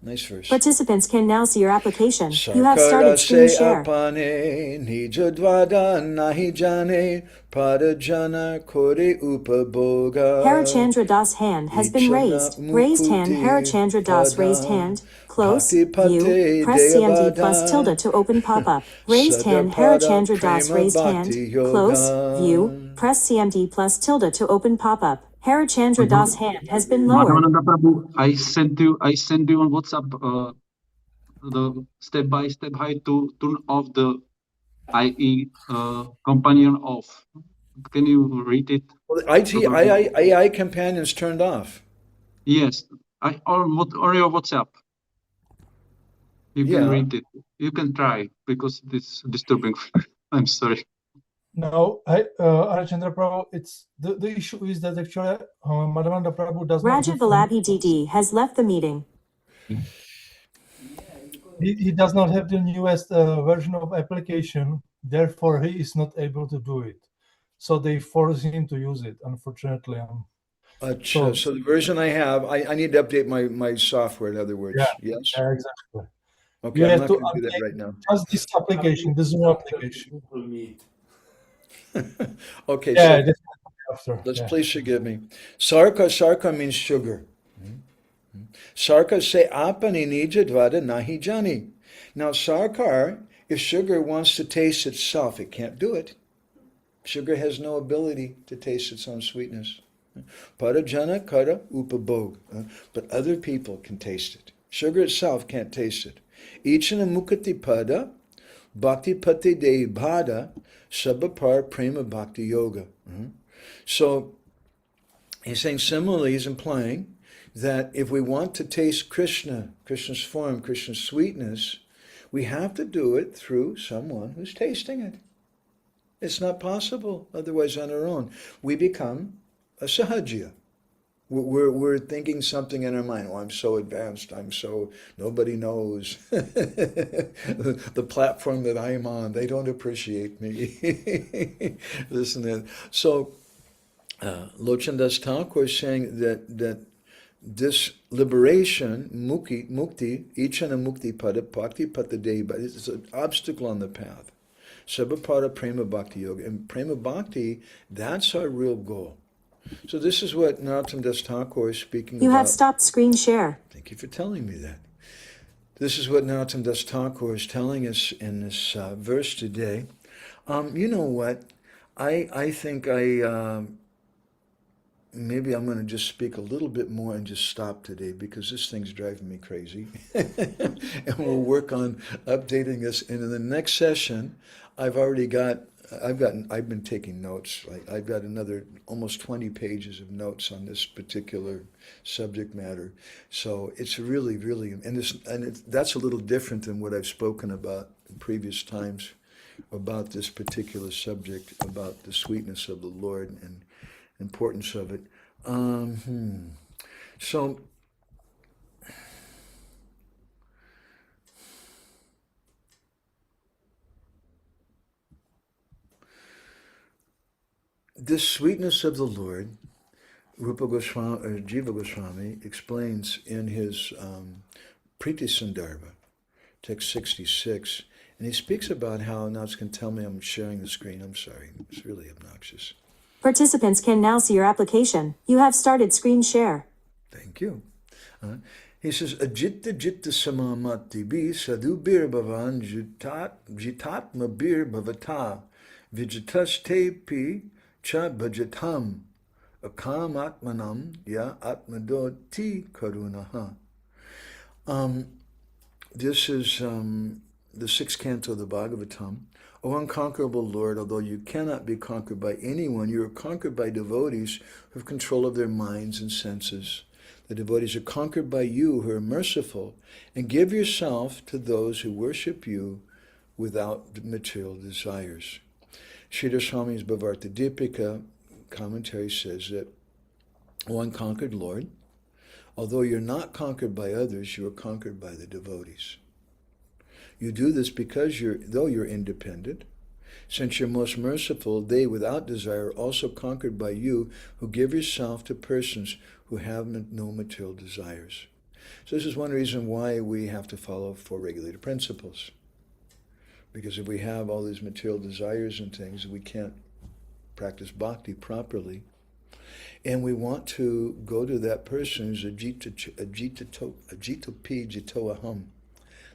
Nice verse. Participants can now see your application. You have started screen share. Apane nijadvada nahi jane padajana kore upaboga. Harachandra Das hand has been raised. Raised hand. Harachandra Das raised hand. Close. View. Press CMD plus tilde to open pop-up. Raised hand. Harachandra Das raised hand. Close. View. Press CMD plus tilde to open pop-up. Harachandra Das hand has been lowered. Madhavananda Prabhu, I sent you on WhatsApp the step-by-step how to turn off the IE companion off. Can you read it? Well, the AI companion's turned off. Yes, or your WhatsApp. You can read it. You can try because it's disturbing. I'm sorry. No, Arachandra Prabhu, it's the issue is that actually Madhavananda Prabhu does not. Rajat Vallabhi DD has left the meeting. He does not have the newest version of application, therefore he is not able to do it. So they force him to use it, unfortunately. So the version I have, I need to update my software, in other words. Yeah, yes? yeah, exactly. Okay, You I'm have not to going to do that right now. just this application, this new application. Okay, Yeah, so after. let's please forgive me. Sarka means sugar. Sarka se apani nija dvada nahi jani. Now sarkar, if sugar wants to taste itself, it can't do it. Sugar has no ability to taste its own sweetness. Parajana kara upabhog. But other people can taste it. Sugar itself can't taste it. Ichana mukati pada, bhakti pati de bhada, sabapar prema bhakti yoga. So he's saying similarly, he's implying that if we want to taste Krishna, Krishna's form, Krishna's sweetness, we have to do it through someone who's tasting it. It's not possible otherwise on our own. We become a sahajya. We're thinking something in our mind. Oh, I'm so advanced. Nobody knows. The platform that I'm on, they don't appreciate me. This and that. So, Lochandas Thakur is saying that this liberation, mukti, ichana mukti pada, bhakti patadeva, is an obstacle on the path. Sabhapada Prema Bhakti Yoga. And Prema Bhakti, that's our real goal. So this is what Narottam Das Thakur is speaking about. You have stopped screen share. Thank you for telling me that. This is what Narottam Das Thakur is telling us in this verse today. You know what? I think maybe I'm going to just speak a little bit more and just stop today because this thing's driving me crazy. And we'll work on updating this. And in the next session, I've been taking notes. Like I've got another almost 20 pages of notes on this particular subject matter. So it's really, really, that's a little different than what I've spoken about in previous times about this particular subject, about the sweetness of the Lord and importance of it. So this sweetness of the Lord, Rupa Goswami, or Jiva Goswami explains in his Priti Sandarbha, text 66, and he speaks about how, now it's going to tell me I'm sharing the screen, I'm sorry, it's really obnoxious. Participants can now see your application. You have started screen share. Thank you. He says, Ajitta jitta samamati bi sadubir bhavan jitatma bir bhavata vijataste pi cha bhajatam akam atmanam ya atmadoti karunaha. This is the sixth canto of the Bhagavatam. O unconquerable Lord, although you cannot be conquered by anyone, you are conquered by devotees who have control of their minds and senses. The devotees are conquered by you who are merciful, and give yourself to those who worship you without material desires. Sridhar Swami's Bhavarta Dipika commentary says that, O unconquered Lord, although you're not conquered by others, you are conquered by the devotees. You do this because though you're independent, since you're most merciful, they without desire are also conquered by you who give yourself to persons who have no material desires. So this is one reason why we have to follow four regulated principles. Because if we have all these material desires and things, we can't practice bhakti properly. And we want to go to that person who's ajita pi jito aham.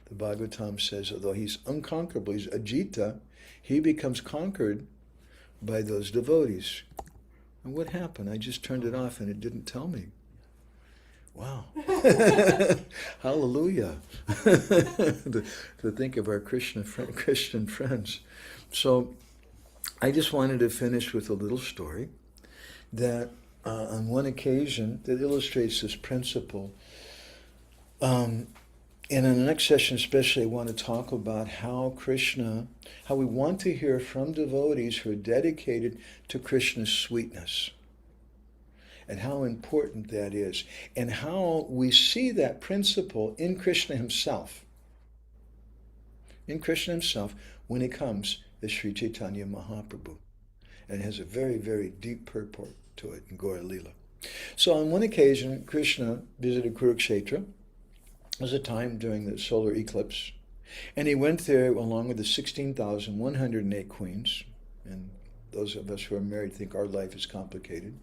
The Bhagavatam says, although he's unconquerable, he's ajita, he becomes conquered by those devotees. And what happened? I just turned it off and it didn't tell me. Wow. Hallelujah. to think of our Christian friends. So I just wanted to finish with a little story that on one occasion that illustrates this principle. And in the next session especially, I want to talk about how we want to hear from devotees who are dedicated to Krishna's sweetness, and how important that is, and how we see that principle in Krishna himself. In Krishna himself, when he comes as Sri Chaitanya Mahaprabhu. And it has a very, very deep purport to it in Gaura Lila. So on one occasion, Krishna visited Kurukshetra. It was a time during the solar eclipse. And he went there along with the 16,108 queens. And those of us who are married think our life is complicated.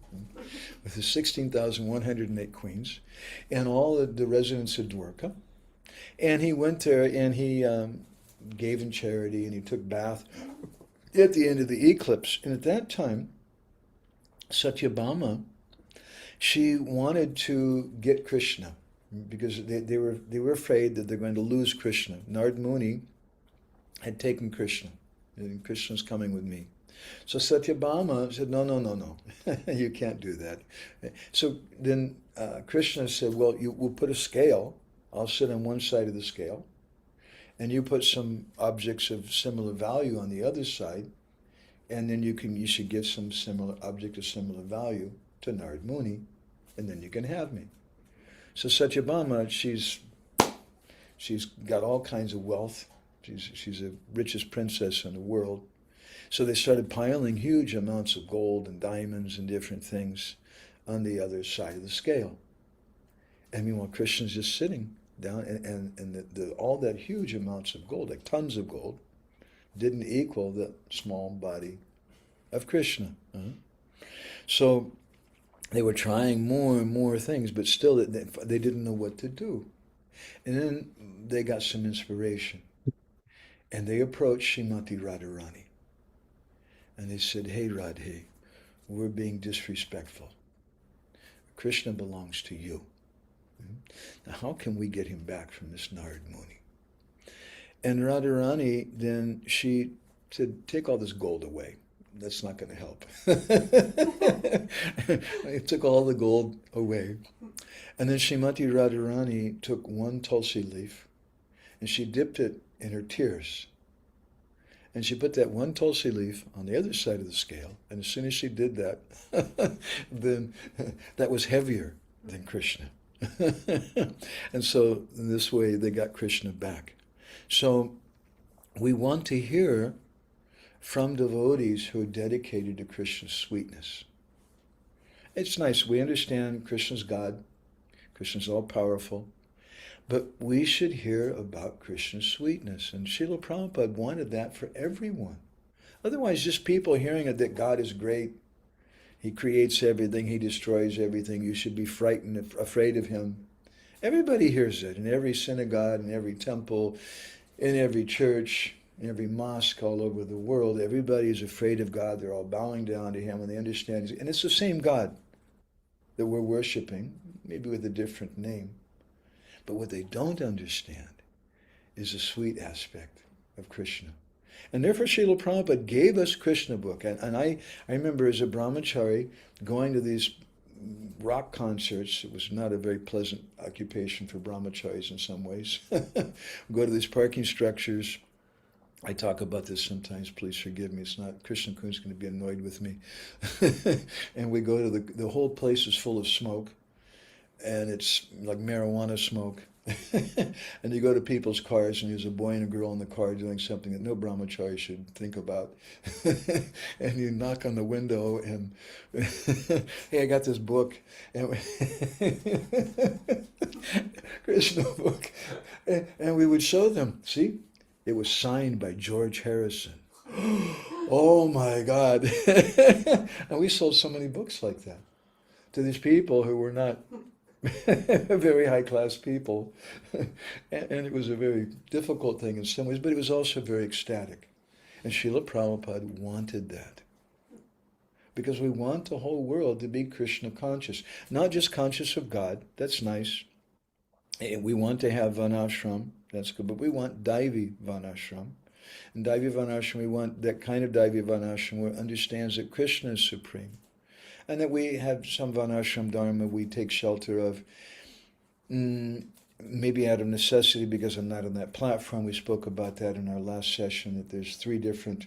With the 16,108 queens and all the residents of Dwarka. And he went there and he gave in charity and he took bath at the end of the eclipse. And at that time, Satyabhama, she wanted to get Krishna because they were afraid that they're going to lose Krishna. Narad Muni had taken Krishna, and Krishna's coming with me. So Satyabhama said, no, you can't do that. So then Krishna said, well, we'll put a scale. I'll sit on one side of the scale, and you put some objects of similar value on the other side, and then you should give some similar object of similar value to Narad Muni, and then you can have me. So Satyabhama, she's got all kinds of wealth. She's the richest princess in the world. So they started piling huge amounts of gold and diamonds and different things on the other side of the scale. And meanwhile, Krishna's just sitting down, and all that huge amounts of gold, like tons of gold, didn't equal the small body of Krishna. So they were trying more and more things, but still they didn't know what to do. And then they got some inspiration. And they approached Srimati Radharani. And they said, hey, Radhe, we're being disrespectful. Krishna belongs to you. Now, how can we get him back from this Narad Muni? And Radharani, then she said, take all this gold away. That's not going to help. He took all the gold away. And then Srimati Radharani took one tulsi leaf and she dipped it in her tears. And she put that one tulsi leaf on the other side of the scale. And as soon as she did that, then that was heavier than Krishna. And so in this way, they got Krishna back. So we want to hear from devotees who are dedicated to Krishna's sweetness. It's nice. We understand Krishna's God. Krishna's all-powerful. But we should hear about Krishna's sweetness. And Srila Prabhupada wanted that for everyone. Otherwise, just people hearing it that God is great. He creates everything. He destroys everything. You should be frightened, afraid of him. Everybody hears it in every synagogue, in every temple, in every church, in every mosque all over the world. Everybody is afraid of God. They're all bowing down to him and they understand. And it's the same God that we're worshiping, maybe with a different name. But what they don't understand is the sweet aspect of Krishna. And therefore Srila Prabhupada gave us Krishna book. And I remember as a brahmachari going to these rock concerts. It was not a very pleasant occupation for brahmacharis in some ways. Go to these parking structures. I talk about this sometimes, please forgive me. It's not, Krishna Kun's going to be annoyed with me. And we go to the whole place is full of smoke. And it's like marijuana smoke. And you go to people's cars and there's a boy and a girl in the car doing something that no brahmachari should think about. And you knock on the window and, hey, I got this book. And Krishna book. And we would show them, see, it was signed by George Harrison. Oh my God. And we sold so many books like that to these people who were not very high-class people. And it was a very difficult thing in some ways, but it was also very ecstatic. And Srila Prabhupada wanted that. Because we want the whole world to be Krishna conscious. Not just conscious of God, that's nice. And we want to have Vanashram, that's good, but we want Daivi Vanashram. And Daivi Vanashram, we want that kind of Daivi Vanashram where it understands that Krishna is supreme. And that we have some Vanashram Dharma we take shelter of, maybe out of necessity because I'm not on that platform. We spoke about that in our last session, that there's 3 different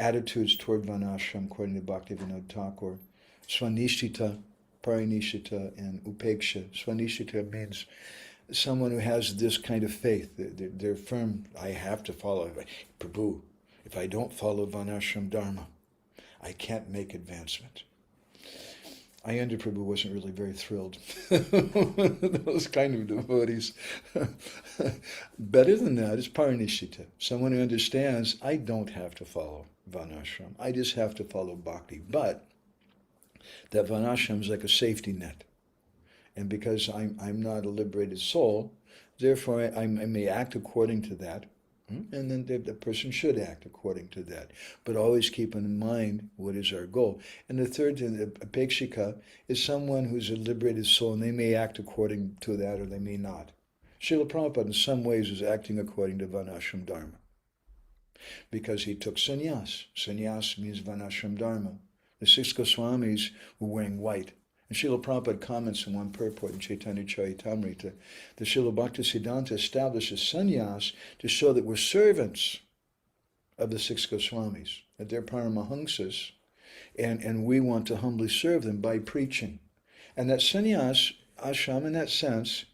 attitudes toward Vanashram according to Bhaktivinoda Thakur. Swanishita, Parinishita, and Upeksha. Swanishita means someone who has this kind of faith. They're firm, I have to follow. Prabhu, if I don't follow Vanashram Dharma, I can't make advancement. Ayanda Prabhu wasn't really very thrilled. Those kind of devotees. Better than that is Parinishita, someone who understands, I don't have to follow Vanashram. I just have to follow Bhakti. But that Vanashram is like a safety net. And because I'm not a liberated soul, therefore I may act according to that. And then the person should act according to that. But always keep in mind what is our goal. And the third thing, the apekshika, is someone who's a liberated soul, and they may act according to that or they may not. Srila Prabhupada in some ways is acting according to Vanashram Dharma. Because he took sannyas. Sannyas means Vanashram Dharma. The 6 Goswamis were wearing white. And Srila Prabhupada comments in one purport in Chaitanya Charitamrita that Srila Bhaktisiddhanta establishes sannyas to show that we're servants of the 6 Goswamis, that they're paramahamsas, and we want to humbly serve them by preaching. And that sannyas ashram, in that sense,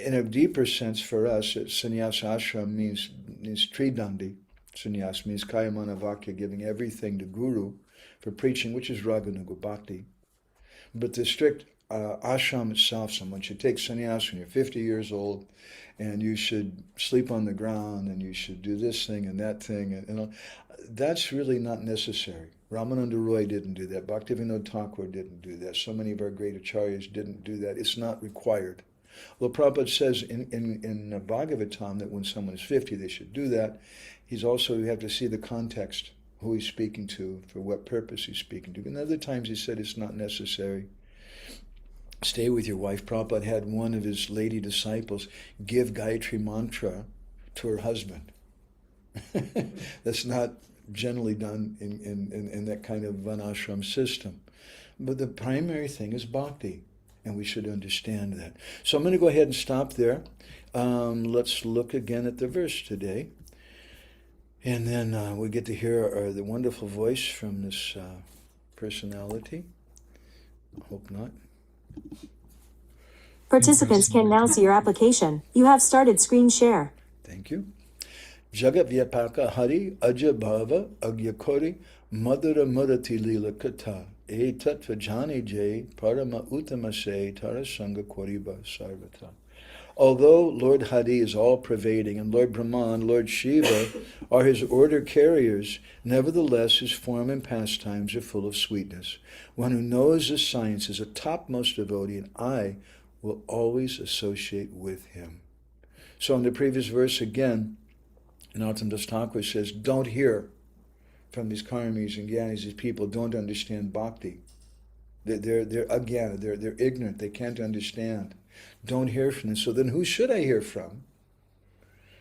in a deeper sense for us, sannyas ashram means tridandi. Sannyas means kayamana vakya, giving everything to Guru for preaching, which is raganuga bhakti. But the strict ashram itself, someone should take sannyas when you're 50 years old, and you should sleep on the ground, and you should do this thing and that thing. And that's really not necessary. Ramananda Roy didn't do that. Bhaktivinoda Thakur didn't do that. So many of our great acharyas didn't do that. It's not required. Well, Prabhupada says in Bhagavatam that when someone is 50, they should do that. He's also, you have to see the context, who he's speaking to, for what purpose he's speaking to. And other times he said it's not necessary. stay with your wife. Prabhupada had one of his lady disciples give Gayatri mantra to her husband. That's not generally done in that kind of vanashram system. But the primary thing is bhakti, and we should understand that. So I'm going to go ahead and stop there. Let's look again at the verse today. And then we get to hear the wonderful voice from this personality. I hope not. Participants can now see your application. You have started screen share. Thank you. Jagat Vyapaka Hari Aja Bhava Agyakori Madhura Murati Lila Kata E Tattva Jani Jay Parama Uttamase Tarasanga Koriba Sarvata. Although Lord Hari is all-pervading and Lord Brahman, Lord Shiva are his order carriers, nevertheless his form and pastimes are full of sweetness. One who knows this science is a topmost devotee, and I will always associate with him. So in the previous verse again, Narottam Das Thakur says, don't hear from these karmis and gyanis, these people don't understand bhakti. They're agyana, they're ignorant, they can't understand. Don't hear from them. So then who should I hear from?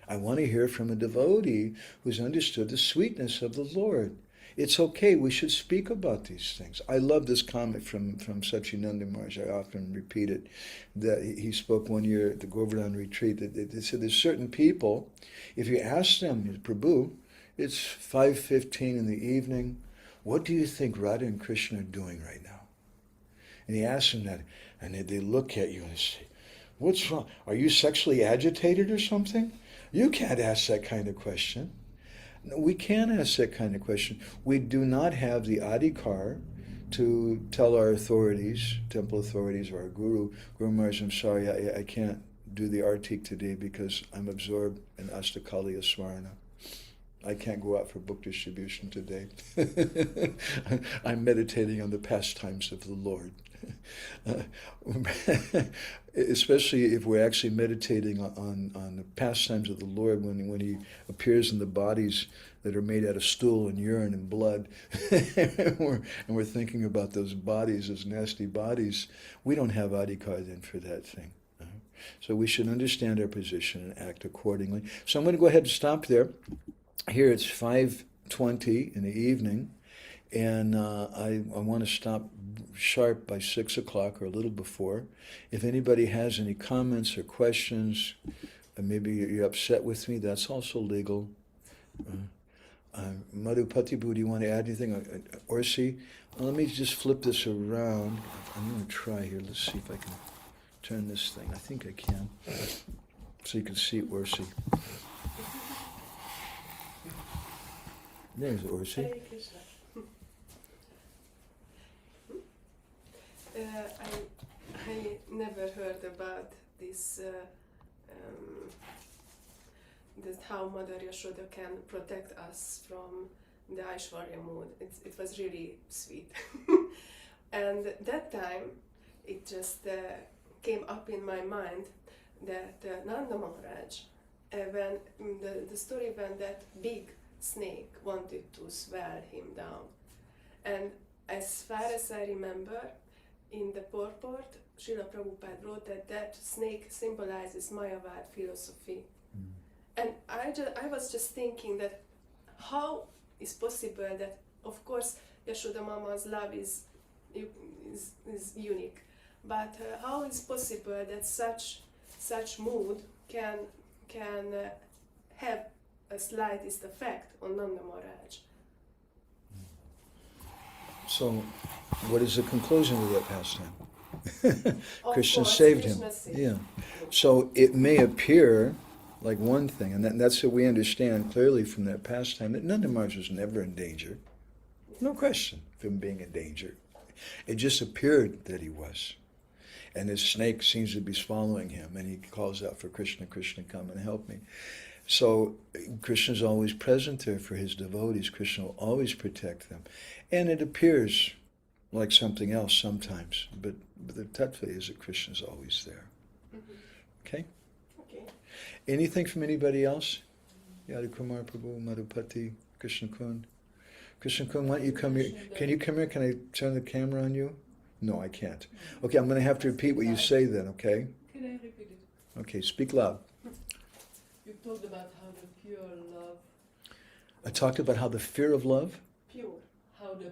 I want to hear from a devotee who's understood the sweetness of the Lord. It's okay, we should speak about these things. I love this comment from Satchidananda Maharaj. I often repeat it, that he spoke one year at the Govardhan retreat, that they said there's certain people, if you ask them, Prabhu, it's 5:15 in the evening, what do you think Radha and Krishna are doing right now? And he asks them that, and they look at you and they say, what's wrong? Are you sexually agitated or something? You can't ask that kind of question. No, we can't ask that kind of question. We do not have the adhikar to tell our authorities, temple authorities, or our Guru Maharaj, I'm sorry, I can't do the artik today because I'm absorbed in Astakaliya Swarna. I can't go out for book distribution today. I'm meditating on the pastimes of the Lord. Especially if we're actually meditating on the pastimes of the Lord when he appears in the bodies that are made out of stool and urine and blood, and we're thinking about those bodies, those nasty bodies, we don't have adhikar then for that thing. So we should understand our position and act accordingly. So I'm going to go ahead and stop there. Here it's 5:20 in the evening, and I want to stop sharp by 6 o'clock or a little before. If anybody has any comments or questions, maybe you're upset with me, that's also legal. Madhupati, do you want to add anything? Orsi, let me just flip this around. I'm going to try here. Let's see if I can turn this thing. I think I can. So you can see Orsi. There's Orsi. Hare Krishna. I never heard about this, that how Mother Yashoda can protect us from the Aishwarya mood. It was really sweet. And that time, it just came up in my mind that Nanda Maharaj, when the story when that big snake wanted to swallow him down. And as far as I remember, in the purport, Srila Prabhupada wrote that snake symbolizes Mayavad philosophy. And I was just thinking that how is possible that, of course, Yashoda Mama's love is unique, but how is possible that such mood can have a slightest effect on Nanda Maharaj? So, what is the conclusion of that pastime? Krishna course, saved Krishna him. saved Yeah. So it may appear like one thing, and that's what we understand clearly from that pastime, that Nanda Maharaj was never in danger. No question of him being in danger. It just appeared that he was. And this snake seems to be swallowing him, and he calls out for Krishna, Krishna, come and help me. So Krishna's always present there for his devotees. Krishna will always protect them. And it appears like something else sometimes, but the tattva is that Krishna's always there. Okay? Okay. Anything from anybody else? Yadu Kumar Prabhu, Madhupati, Krishna Kun. Krishna Kun, why don't you come here? Can you come here? Can I turn the camera on you? No, I can't. Okay, I'm going to have to repeat what you say then, okay? Can I repeat it? Okay, speak loud. You talked about how the pure love. I talked about how the fear of love, Pure. How the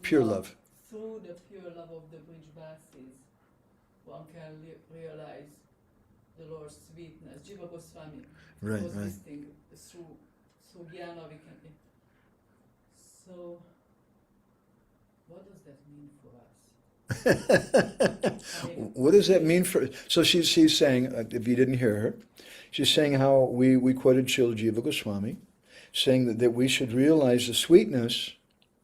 pure love. Through the pure love of the Brijbasis, one can realize the Lord's sweetness. Jiva Goswami Right, was right. this thing through Jnana we can. So, what does that mean for us? What does that mean for? So she's saying, if you didn't hear her, she's saying how we quoted Srila Jiva Goswami, saying that we should realize the sweetness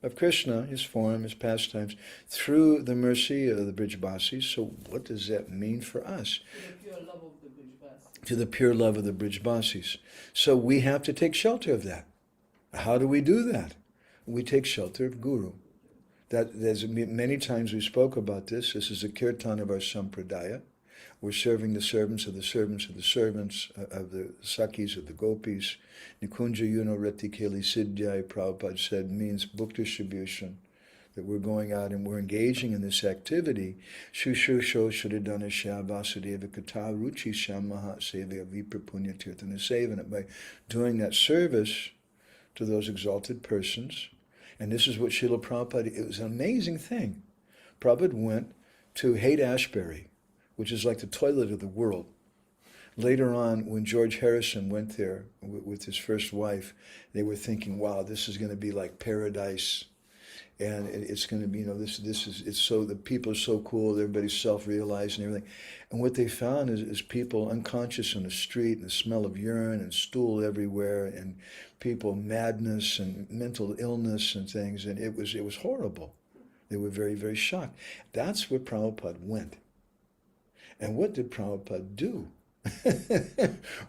of Krishna, his form, his pastimes, through the mercy of the Brijbasis. So what does that mean for us? To the pure love of the Brijbasis. To the pure love of the Brijbasis. So we have to take shelter of that. How do we do that? We take shelter of Guru. There's many times we spoke about this. This is the kirtan of our sampradaya. We're serving the servants of the servants of the servants of the Sakhis of the Gopis. Nikunja Yuno Reti Keli Siddhyai, Prabhupada said, means book distribution. That we're going out and we're engaging in this activity. Shushu Sho Shuddhadana Shya Vasudeva Kata Ruchi Shamaha Sevya Vipra Punya Tirthana Sevana. By doing that service to those exalted persons. And this is what Srila Prabhupada, it was an amazing thing. Prabhupada went to Haight-Ashbury, which is like the toilet of the world. Later on, when George Harrison went there with his first wife, they were thinking, wow, this is going to be like paradise. And it's going to be, it's so, the people are so cool, everybody's self-realized and everything. And what they found is people unconscious on the street, and the smell of urine and stool everywhere, and people madness and mental illness and things, and it was horrible. They were very, very shocked. That's where Prabhupada went. And what did Prabhupada do?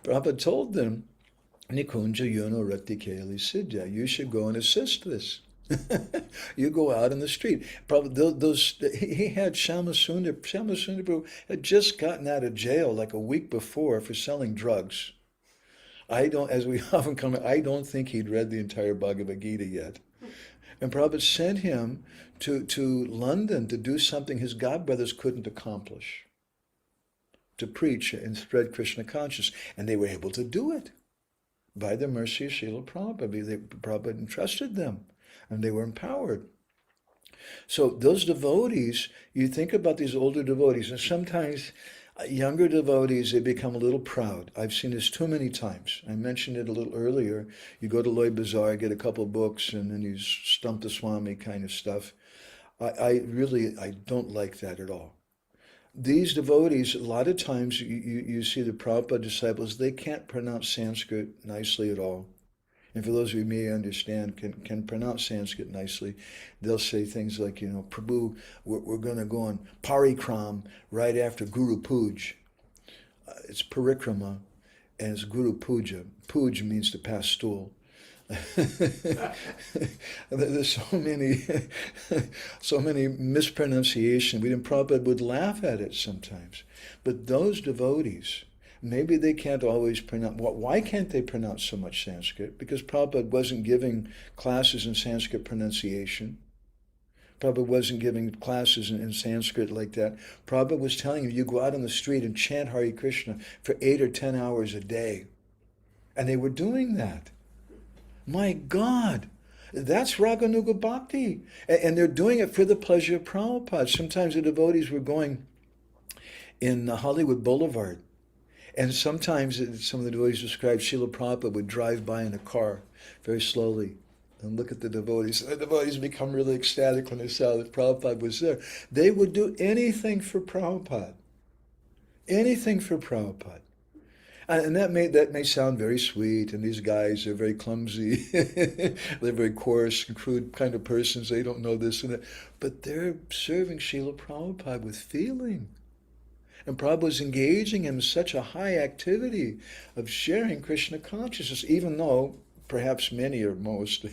Prabhupada told them, Nikunja Yuno Rati Keli Siddhya, you should go and assist this. You go out in the street. Probably he had Shyamasundar Prabhu had just gotten out of jail like a week before for selling drugs. As we often comment, I don't think he'd read the entire Bhagavad Gita yet. And Prabhupada sent him to London to do something his godbrothers couldn't accomplish. To preach and spread Krishna consciousness. And they were able to do it by the mercy of Srila Prabhupada. Prabhupada entrusted them. And they were empowered. So those devotees, you think about these older devotees, and sometimes younger devotees, they become a little proud. I've seen this too many times. I mentioned it a little earlier. You go to Loy Bazaar, get a couple books, and then you stump the Swami kind of stuff. I don't like that at all. These devotees, a lot of times you see the Prabhupada disciples, they can't pronounce Sanskrit nicely at all. And for those of you who may understand, can pronounce Sanskrit nicely, they'll say things like, Prabhu, we're going to go on parikram right after Guru Puj. It's parikrama, and it's Guru Puja. Puj means to pass stool. There's so many mispronunciations. Prabhupada would laugh at it sometimes. But those devotees, maybe they can't always pronounce. Why can't they pronounce so much Sanskrit? Because Prabhupada wasn't giving classes in Sanskrit pronunciation. Prabhupada wasn't giving classes in Sanskrit like that. Prabhupada was telling you go out on the street and chant Hare Krishna for 8 or 10 hours a day. And they were doing that. My God, that's Raganuga Bhakti. And they're doing it for the pleasure of Prabhupada. Sometimes the devotees were going in Hollywood Boulevard. And sometimes some of the devotees described Srila Prabhupada would drive by in a car very slowly and look at the devotees. The devotees become really ecstatic when they saw that Prabhupada was there. They would do anything for Prabhupada. Anything for Prabhupada. And that may sound very sweet, and these guys are very clumsy. They're very coarse and crude kind of persons. They don't know this and that. But they're serving Srila Prabhupada with feeling. And Prabhupada was engaging him in such a high activity of sharing Krishna consciousness, even though perhaps many or most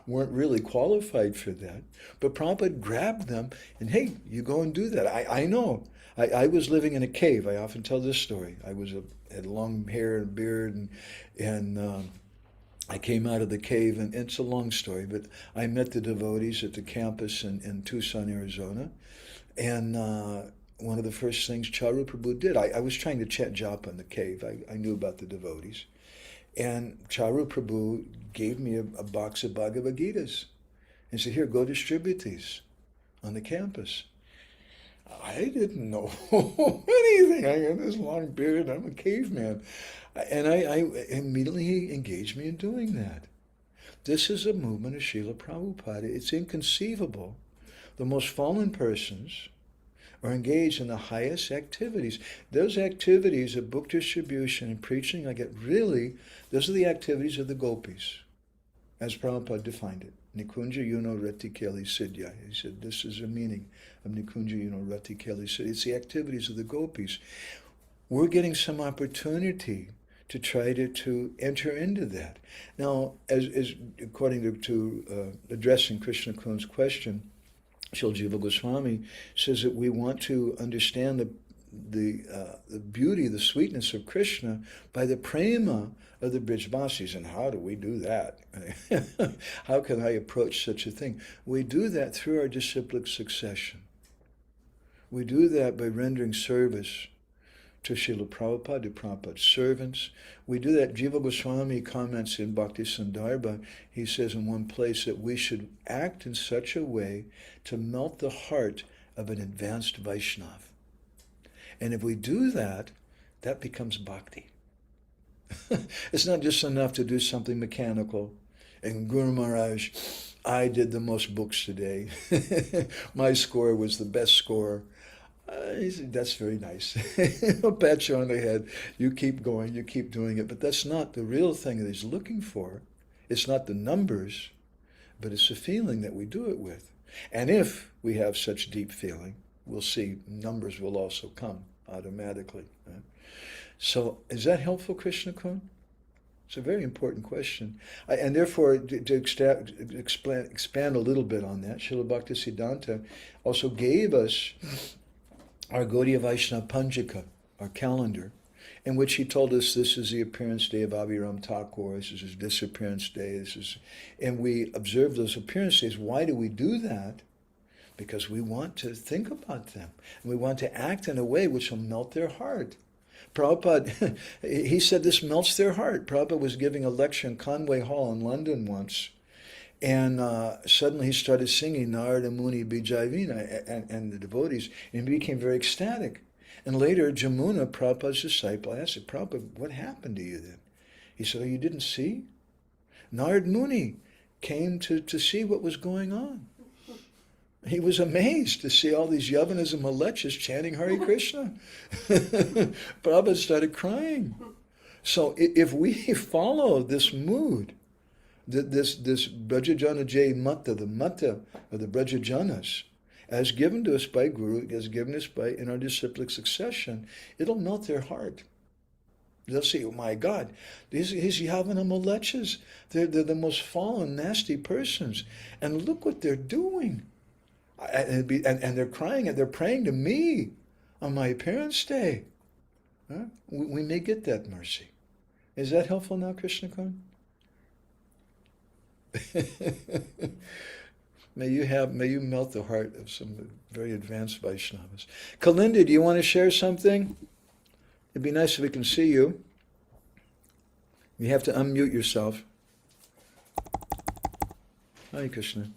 weren't really qualified for that. But Prabhupada grabbed them and, hey, you go and do that. I know. I was living in a cave. I often tell this story. I had long hair and beard, and I came out of the cave, and it's a long story, but I met the devotees at the campus in Tucson, Arizona. And one of the first things Charu Prabhu did, I was trying to chant japa in the cave. I knew about the devotees. And Charu Prabhu gave me a box of Bhagavad Gitas and said, here, go distribute these on the campus. I didn't know anything. I got this long beard. I'm a caveman. And I immediately engaged me in doing that. This is a movement of Srila Prabhupada. It's inconceivable. The most fallen persons are engaged in the highest activities. Those activities of book distribution and preaching, those are the activities of the gopis, as Prabhupada defined it. Nikunja Yuno Rati Keli Siddhya. He said, this is the meaning of Nikunja Yuno Rati Keli Siddhya. It's the activities of the gopis. We're getting some opportunity to try to enter into that. Now, as according to addressing Krishna Kun's question, Srila Jiva Goswami says that we want to understand the beauty, the sweetness of Krishna by the prema of the Brijbasis. And how do we do that? How can I approach such a thing? We do that through our disciplic succession. We do that by rendering service to Srila Prabhupada, to Prabhupada's servants. We do that. Jiva Goswami comments in Bhakti Sandarbha, he says in one place that we should act in such a way to melt the heart of an advanced Vaishnava. And if we do that, that becomes bhakti. It's not just enough to do something mechanical. And Guru Maharaj, I did the most books today. My score was the best score. He said, that's very nice. I'll pat you on the head. You keep going, you keep doing it. But that's not the real thing that he's looking for. It's not the numbers, but it's the feeling that we do it with. And if we have such deep feeling, we'll see numbers will also come automatically. Right? So is that helpful, Krishna Kun? It's a very important question. And therefore, to expand a little bit on that, Srila Bhaktisiddhanta also gave us our Gaudiya Vaishnava Panjika, our calendar, in which he told us this is the appearance day of Abhiram Thakur, this is his disappearance day, and we observe those appearance days. Why do we do that? Because we want to think about them, and we want to act in a way which will melt their heart. Prabhupada, he said this melts their heart. Prabhupada was giving a lecture in Conway Hall in London once, and suddenly he started singing Narada Muni Bijayvina and the devotees, and he became very ecstatic. And later, Jamuna, Prabhupada's disciple, asked him, Prabhupada, what happened to you then? He said, oh, you didn't see? Narada Muni came to see what was going on. He was amazed to see all these Yavanas and Malechas chanting Hare Krishna. Prabhupada started crying. So if we follow this mood, this Brajajana Jai Mata, the Mata of the Brajajanas, as given to us by Guru, as given us in our disciplic succession, it'll melt their heart. They'll say, oh my God, these Yavana Malechas, they're the most fallen, nasty persons. And look what they're doing. And they're crying, and they're praying to me on my appearance day. Huh? We may get that mercy. Is that helpful now, Krishna Kun? May you melt the heart of some very advanced Vaishnavas. Kalinda, do you want to share something? It'd be nice if we can see you. You have to unmute yourself. Hare Krishna.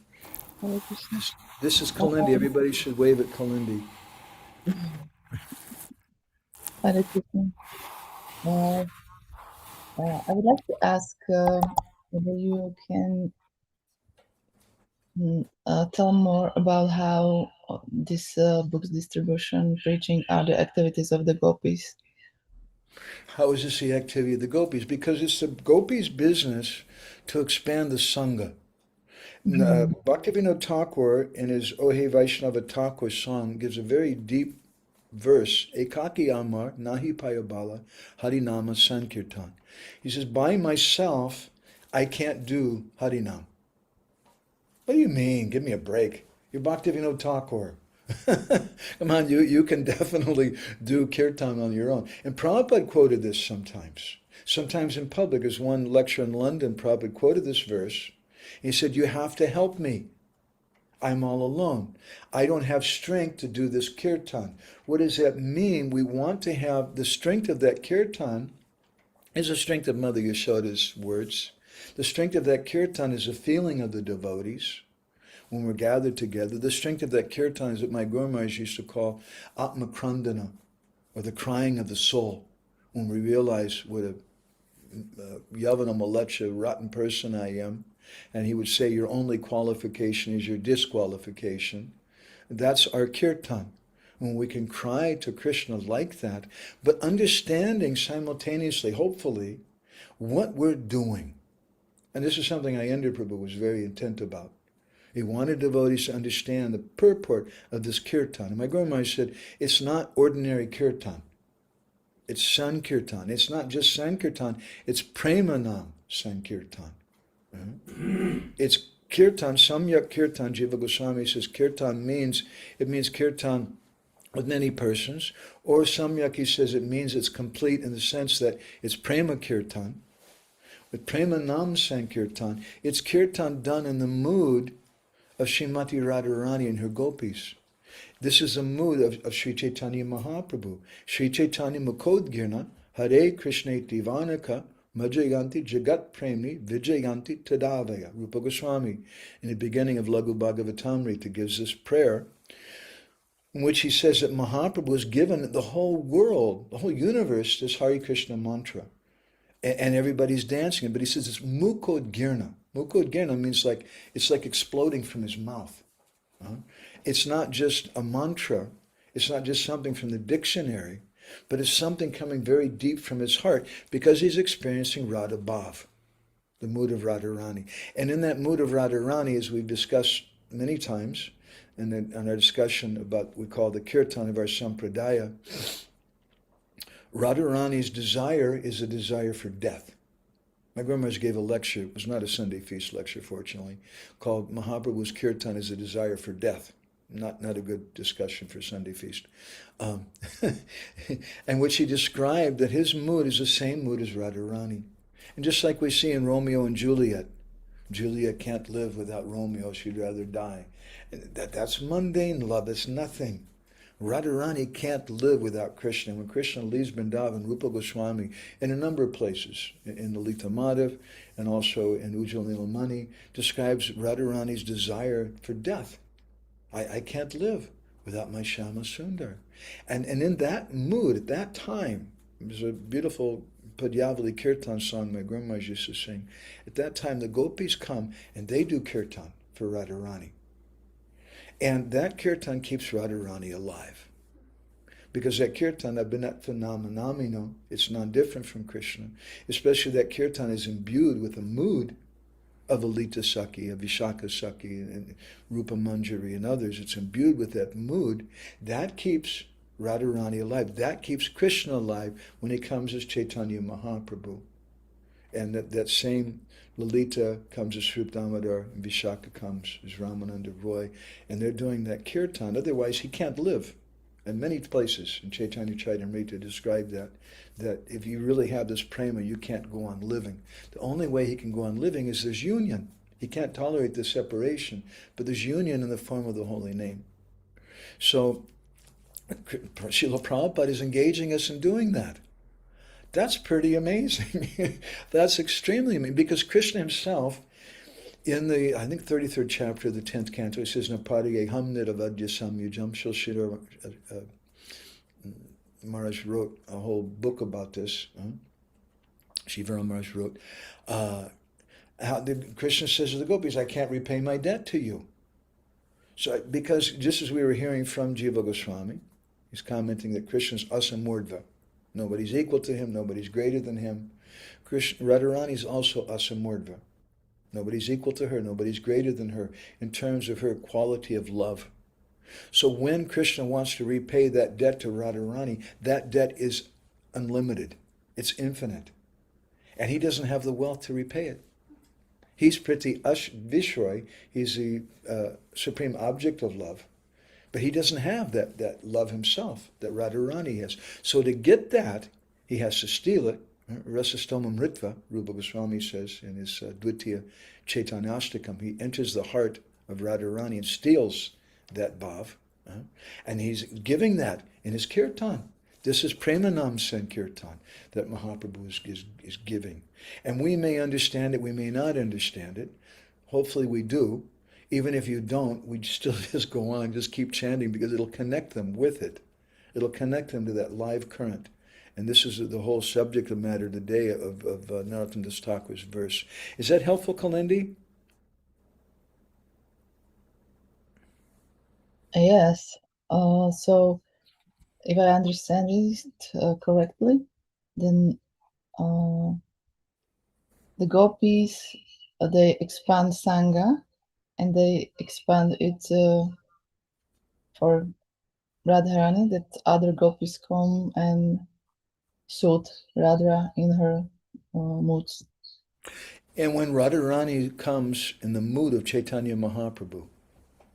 Hare Krishna. This is Kalindi. Everybody should wave at Kalindi. Hare Krishna. I would like to ask whether you can tell more about how this books distribution, preaching are the activities of the gopis. How is this the activity of the gopis? Because it's the gopis' business to expand the Sangha. Bhaktivinoda Thakur, in his Ohe Vaishnava Thakur song, gives a very deep verse, Ekaki Amar Nahi Payabala Harinama Sankirtan. He says, by myself, I can't do Harinam. What do you mean? Give me a break. You're Bhaktivinoda Thakur. Come on, you can definitely do kirtan on your own. And Prabhupada quoted this sometimes. Sometimes in public, as one lecturer in London probably quoted this verse, he said, you have to help me. I'm all alone. I don't have strength to do this kirtan. What does that mean? We want to have the strength of that kirtan is the strength of Mother Yashoda's words. The strength of that kirtan is the feeling of the devotees when we're gathered together. The strength of that kirtan is what my Guru Maharaj used to call Atma Krandana, or the crying of the soul, when we realize what a Yavana Malecha, rotten person I am. And he would say, your only qualification is your disqualification. That's our kirtan. When we can cry to Krishna like that, but understanding simultaneously, hopefully, what we're doing. And this is something Ayendra Prabhu was very intent about. He wanted devotees to understand the purport of this kirtan. And my Guru Maharaj said, it's not ordinary kirtan. It's Sankirtan. It's not just Sankirtan, it's Premanam Sankirtan. It's kirtan, samyak kirtan. Jiva Goswami says kirtan means kirtan with many persons, or samyak, he says it means it's complete in the sense that it's prema kirtan. With prema nam sankirtan, it's kirtan done in the mood of Srimati Radharani and her gopis. This is the mood of Sri Chaitanya Mahaprabhu. Sri Chaitanya Mukodgirna, Hare Krishna Divanaka, Majayanti Jagat Premni Vijayanti Tadavaya. Rupa Goswami, in the beginning of Laghu Bhagavatamrita, gives this prayer in which he says that Mahaprabhu has given the whole world, the whole universe, this Hare Krishna mantra. And everybody's dancing it. But he says it's Mukodgirna. Mukodgirna means it's like exploding from his mouth. It's not just a mantra. It's not just something from the dictionary. But it's something coming very deep from his heart because he's experiencing Radha Bhav, the mood of Radharani. And in that mood of Radharani, as we've discussed many times in our discussion about what we call the kirtan of our sampradaya, Radharani's desire is a desire for death. My Guru Maharaj gave a lecture, it was not a Sunday feast lecture, fortunately, called Mahaprabhu's Kirtan is a desire for death. Not a good discussion for Sunday feast. And which he described that his mood is the same mood as Radharani. And just like we see in Romeo and Juliet, Juliet can't live without Romeo, she'd rather die. That's mundane love, it's nothing. Radharani can't live without Krishna. When Krishna leaves Vrindavan, Rupa Goswami, in a number of places, in Lalita Madhav and also in Ujjwal Nilamani, describes Radharani's desire for death. I can't live without my Shama Sundar. And in that mood, at that time, there's a beautiful Padyavali Kirtan song my grandma used to sing. At that time, the gopis come and they do Kirtan for Radharani. And that Kirtan keeps Radharani alive. Because that Kirtan, Abhinat Phenomenamino, it's non-different from Krishna. Especially that Kirtan is imbued with a mood of Alita Saki, of Vishaka Saki, and Rupa Manjari and others. It's imbued with that mood. That keeps Radharani alive. That keeps Krishna alive when he comes as Chaitanya Mahaprabhu. And that same Lalita comes as Srup Damodar, and Vishaka comes as Ramananda Roy, and they're doing that kirtan. Otherwise, he can't live. And many places in Chaitanya Charitamrita describe that if you really have this prema, you can't go on living. The only way he can go on living is there's union. He can't tolerate the separation, but there's union in the form of the holy name. So, Srila Prabhupada is engaging us in doing that. That's pretty amazing. That's extremely amazing, because Krishna himself, in the, I think, 33rd chapter of the 10th canto, he says, Napadiye ham niravadya samyujam. Shilshira Maharaj wrote a whole book about this. Shiva Maharaj wrote, how Krishna says to the gopis, I can't repay my debt to you. So, because just as we were hearing from Jiva Goswami, he's commenting that Krishna's asamurdva. Nobody's equal to him, nobody's greater than him. Radharani is also asamurdva. Nobody's equal to her, nobody's greater than her in terms of her quality of love. So when Krishna wants to repay that debt to Radharani, that debt is unlimited. It's infinite. And he doesn't have the wealth to repay it. He's Priti Vishroy, he's the supreme object of love. But he doesn't have that love himself that Radharani has. So to get that, he has to steal it, Rasastomam Ritva, Rupa Goswami says in his Dvitiya Chaitanyashtakam, he enters the heart of Radharani and steals that bhav, and he's giving that in his kirtan. This is Premanam Sankirtan that Mahaprabhu is giving. And we may understand it, we may not understand it. Hopefully we do. Even if you don't, we still just go on, just keep chanting, because it'll connect them with it. It'll connect them to that live current. And this is the whole subject of matter today of Narottam Das Thakur's verse. Is that helpful, Kalendi? Yes. So if I understand it correctly, then the gopis, they expand Sangha, and they expand it for Radharani, that other gopis come and suit Radha in her moods. And when Radharani comes in the mood of Chaitanya Mahaprabhu,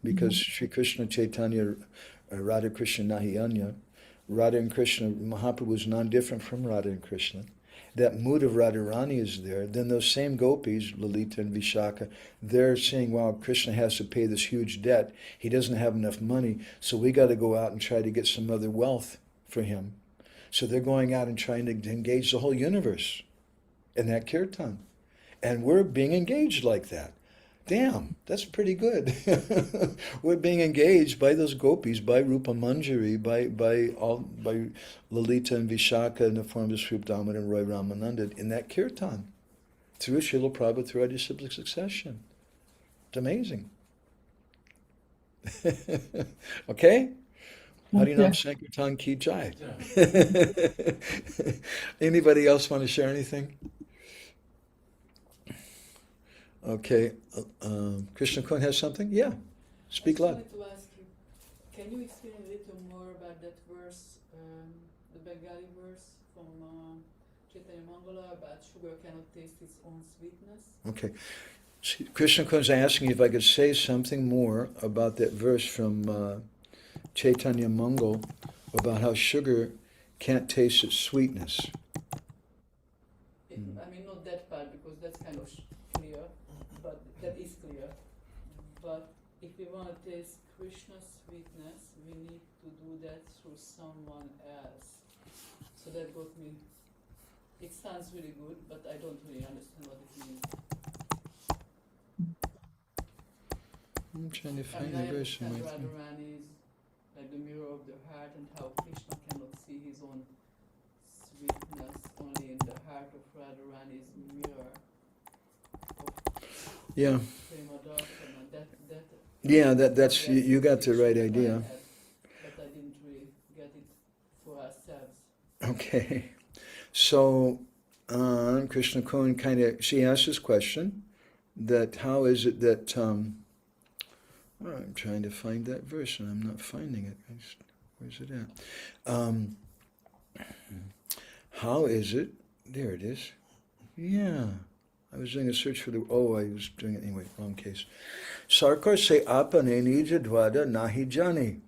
because Sri Krishna Chaitanya Radha Krishna Nahiyanya, Radha and Krishna, Mahaprabhu is non-different from Radha and Krishna. That mood of Radharani is there. Then those same gopis, Lalita and Vishaka, they're saying, wow, Krishna has to pay this huge debt. He doesn't have enough money, so we got to go out and try to get some other wealth for him. So they're going out and trying to engage the whole universe in that kirtan. And we're being engaged like that. Damn, that's pretty good. We're being engaged by those gopis, by Rupa Manjari, by Lalita and Vishaka in the form of Sri Damodar and Roy Ramananda in that kirtan, through Srila Prabhupada, through our disciplic succession. It's amazing. Okay? Harinam Sankirtan Ki Jai. Anybody else want to share anything? Okay, Krishna Kun has something? Yeah, speak loud. I just wanted to ask you, can you explain a little more about that verse, the Bengali verse from Chaitanya Mangala about sugar cannot taste its own sweetness? Okay, Krishna Kun is asking if I could say something more about that verse from Chaitanya Mangal about how sugar can't taste its sweetness. I mean, not that part, because that's kind of clear, but that is clear. But if we want to taste Krishna's sweetness, we need to do that through someone else. So that got me. It sounds really good, but I don't really understand what it means. I'm trying to find the verse. I understand Radharani is like the mirror of the heart, and how Krishna cannot see his own sweetness only in the heart of Radharani's mirror. Yeah. Prema-bhakti-candrika 8.11. Yeah, that's you got the right idea. But I didn't really get it for ourselves. Okay, so Krishna Kun she asked this question, that how is it that I'm trying to find that verse and I'm not finding it. Where's it at? How is it? There it is. Yeah. I was doing a search for I was doing it anyway, wrong case. Sarkar se apane nija dvada nahi jani.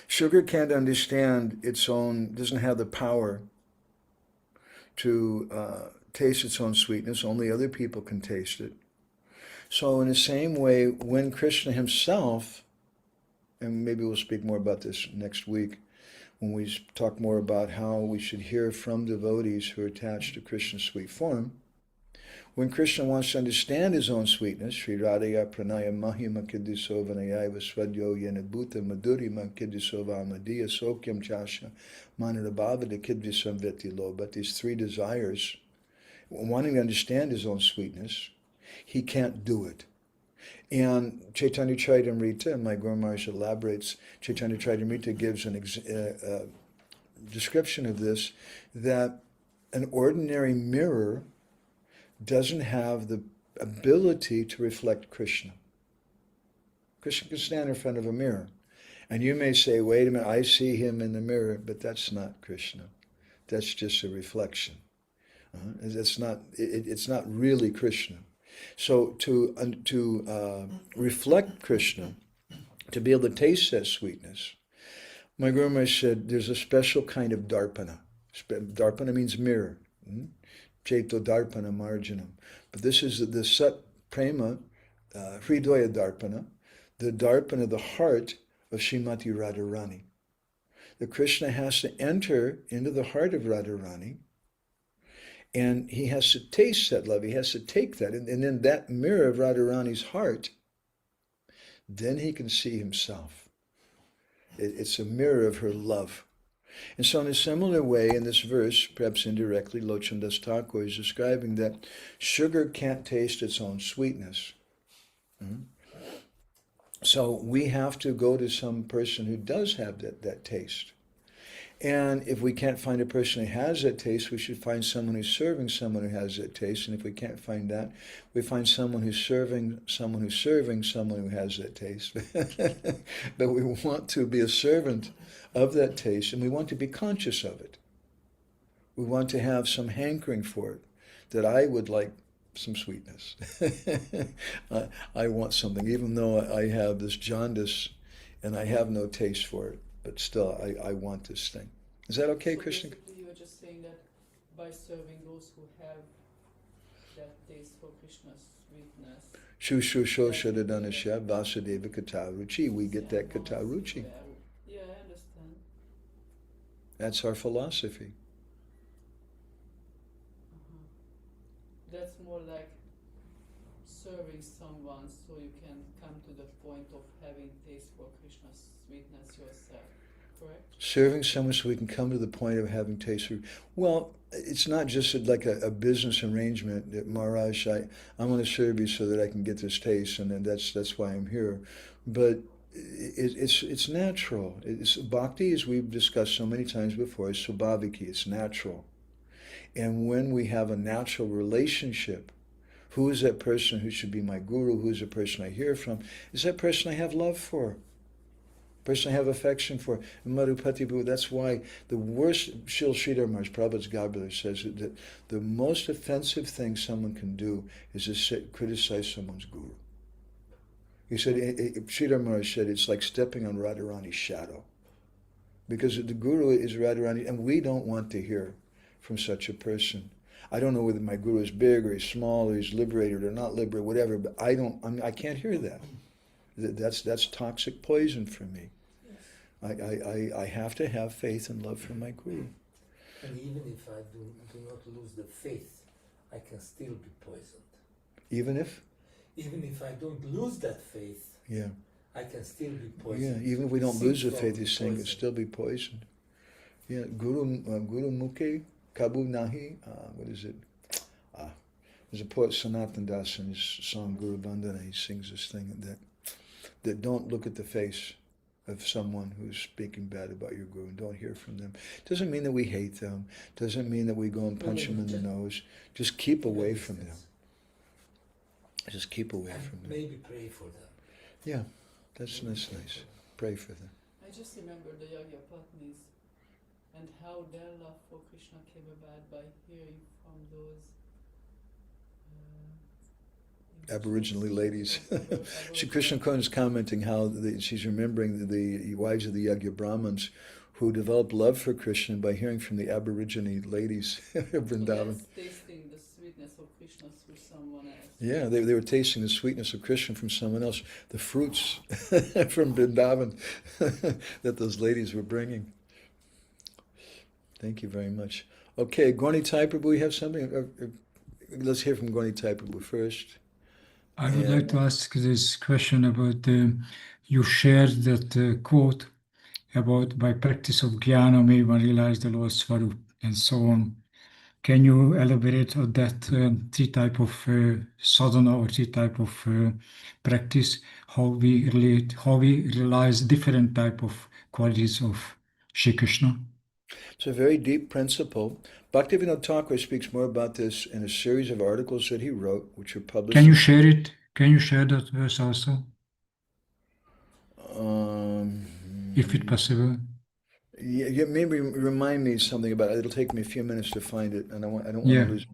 Sugar can't understand its own, doesn't have the power to taste its own sweetness. Only other people can taste it. So in the same way, when Krishna himself, and maybe we'll speak more about this next week, when we talk more about how we should hear from devotees who are attached to Krishna's sweet form, when Krishna wants to understand his own sweetness, Sri Radhaya Pranaya Mahima Kiddisovanayaiva Swadyo Yenabhuta Madhurima Kiddisova Amadiya Sokyam Chasha Manarabhavada Kiddisamveti Loba, these three desires, wanting to understand his own sweetness, he can't do it. And Chaitanya Charitamrita, and my Guru Maharaj elaborates, Chaitanya Charitamrita gives a description of this, that an ordinary mirror doesn't have the ability to reflect Krishna. Krishna can stand in front of a mirror, and you may say, wait a minute, I see him in the mirror, but that's not Krishna. That's just a reflection. It's not really Krishna. So to reflect Krishna, to be able to taste that sweetness, my Guru Maharaj said there's a special kind of darpana. Darpana means mirror. Cheto Darpana Marjanam. But this is the Sat Prema, Hridaya Darpana, the Darpana, the heart of Srimati Radharani. The Krishna has to enter into the heart of Radharani, and he has to taste that love. He has to take that. And then that mirror of Radharani's heart, then he can see himself. It's a mirror of her love. And so in a similar way, in this verse, perhaps indirectly, Lochandas Thakur is describing that sugar can't taste its own sweetness. So we have to go to some person who does have that taste. And if we can't find a person who has that taste, we should find someone who's serving someone who has that taste. And if we can't find that, we find someone who's serving someone who's serving someone who has that taste. But we want to be a servant of that taste, and we want to be conscious of it. We want to have some hankering for it, that I would like some sweetness. I want something, even though I have this jaundice and I have no taste for it. But still, I want this thing. Is that okay, so Krishna? You were just saying that by serving those who have that taste for Krishna's sweetness. Shushushoshadanasya Vasudeva Kataruchi. We get that Kataruchi. Yeah, I understand. That's our philosophy. That's more like serving someone so you can come to the point of having taste for Krishna's sweetness yourself, correct? Serving someone so we can come to the point of having taste for. Well, it's not just like a business arrangement that Maharaj, I want to serve you so that I can get this taste, and then that's why I'm here. But it's natural. It's bhakti, as we've discussed so many times before, is swabhaviki. It's natural. And when we have a natural relationship, who is that person who should be my guru? Who is the person I hear from? Is that person I have love for? Person I have affection for. Marupati Bhu, that's why the worst, Shil Sridhar Maharaj, Prabhupada's godbrother, says that the most offensive thing someone can do is to criticize someone's guru. He said, Sridhar Maharaj said, it's like stepping on Radharani's shadow. Because the guru is Radharani, and we don't want to hear from such a person. I don't know whether my guru is big or he's small or he's liberated or not liberated, whatever, but I can't hear that. That's toxic poison for me. Yes. I have to have faith and love for my guru. And even if I do not lose the faith, I can still be poisoned. Even if? Even if I don't lose that faith, yeah, I can still be poisoned. Yeah, even if we don't lose the faith, he's saying it'll still be poisoned. Yeah, Guru Mukhe Kabu Nahi, what is it? There's a poet, Sanatan Das, in his song Guru Bandhana, he sings this thing that don't look at the face of someone who's speaking bad about your guru and don't hear from them. Doesn't mean that we hate them. Doesn't mean that we go and punch them in the nose. Just keep away from them. Just keep away from them. Maybe pray for them. Yeah, that's nice. Pray for them. I just remember the Yagya Patnis and how their love for Krishna came about by hearing from those Aboriginal ladies. Shri Krishna Kaun is commenting how she's remembering the wives of the Yagya Brahmins who developed love for Krishna by hearing from the Aborigine ladies of Vrindavan. Tasting the sweetness of Krishna through someone else. Yeah, they were tasting the sweetness of Krishna from someone else, the fruits from Vrindavan that those ladies were bringing. Thank you very much. Okay, Gauni Tai Prabhu, you have something? Let's hear from Gauni Tai Prabhu first. I would like to ask this question about, you shared that quote about by practice of jnana may one realize the Lord's Swarup and so on. Can you elaborate on that three type of sadhana or three type of practice, how we realize different type of qualities of Shri Krishna? It's a very deep principle. Bhaktivinoda Thakur speaks more about this in a series of articles that he wrote, which are published. Can you share it? Can you share that verse also? If it's possible. Yeah, maybe remind me something about it. It'll take me a few minutes to find it, and I don't want to lose.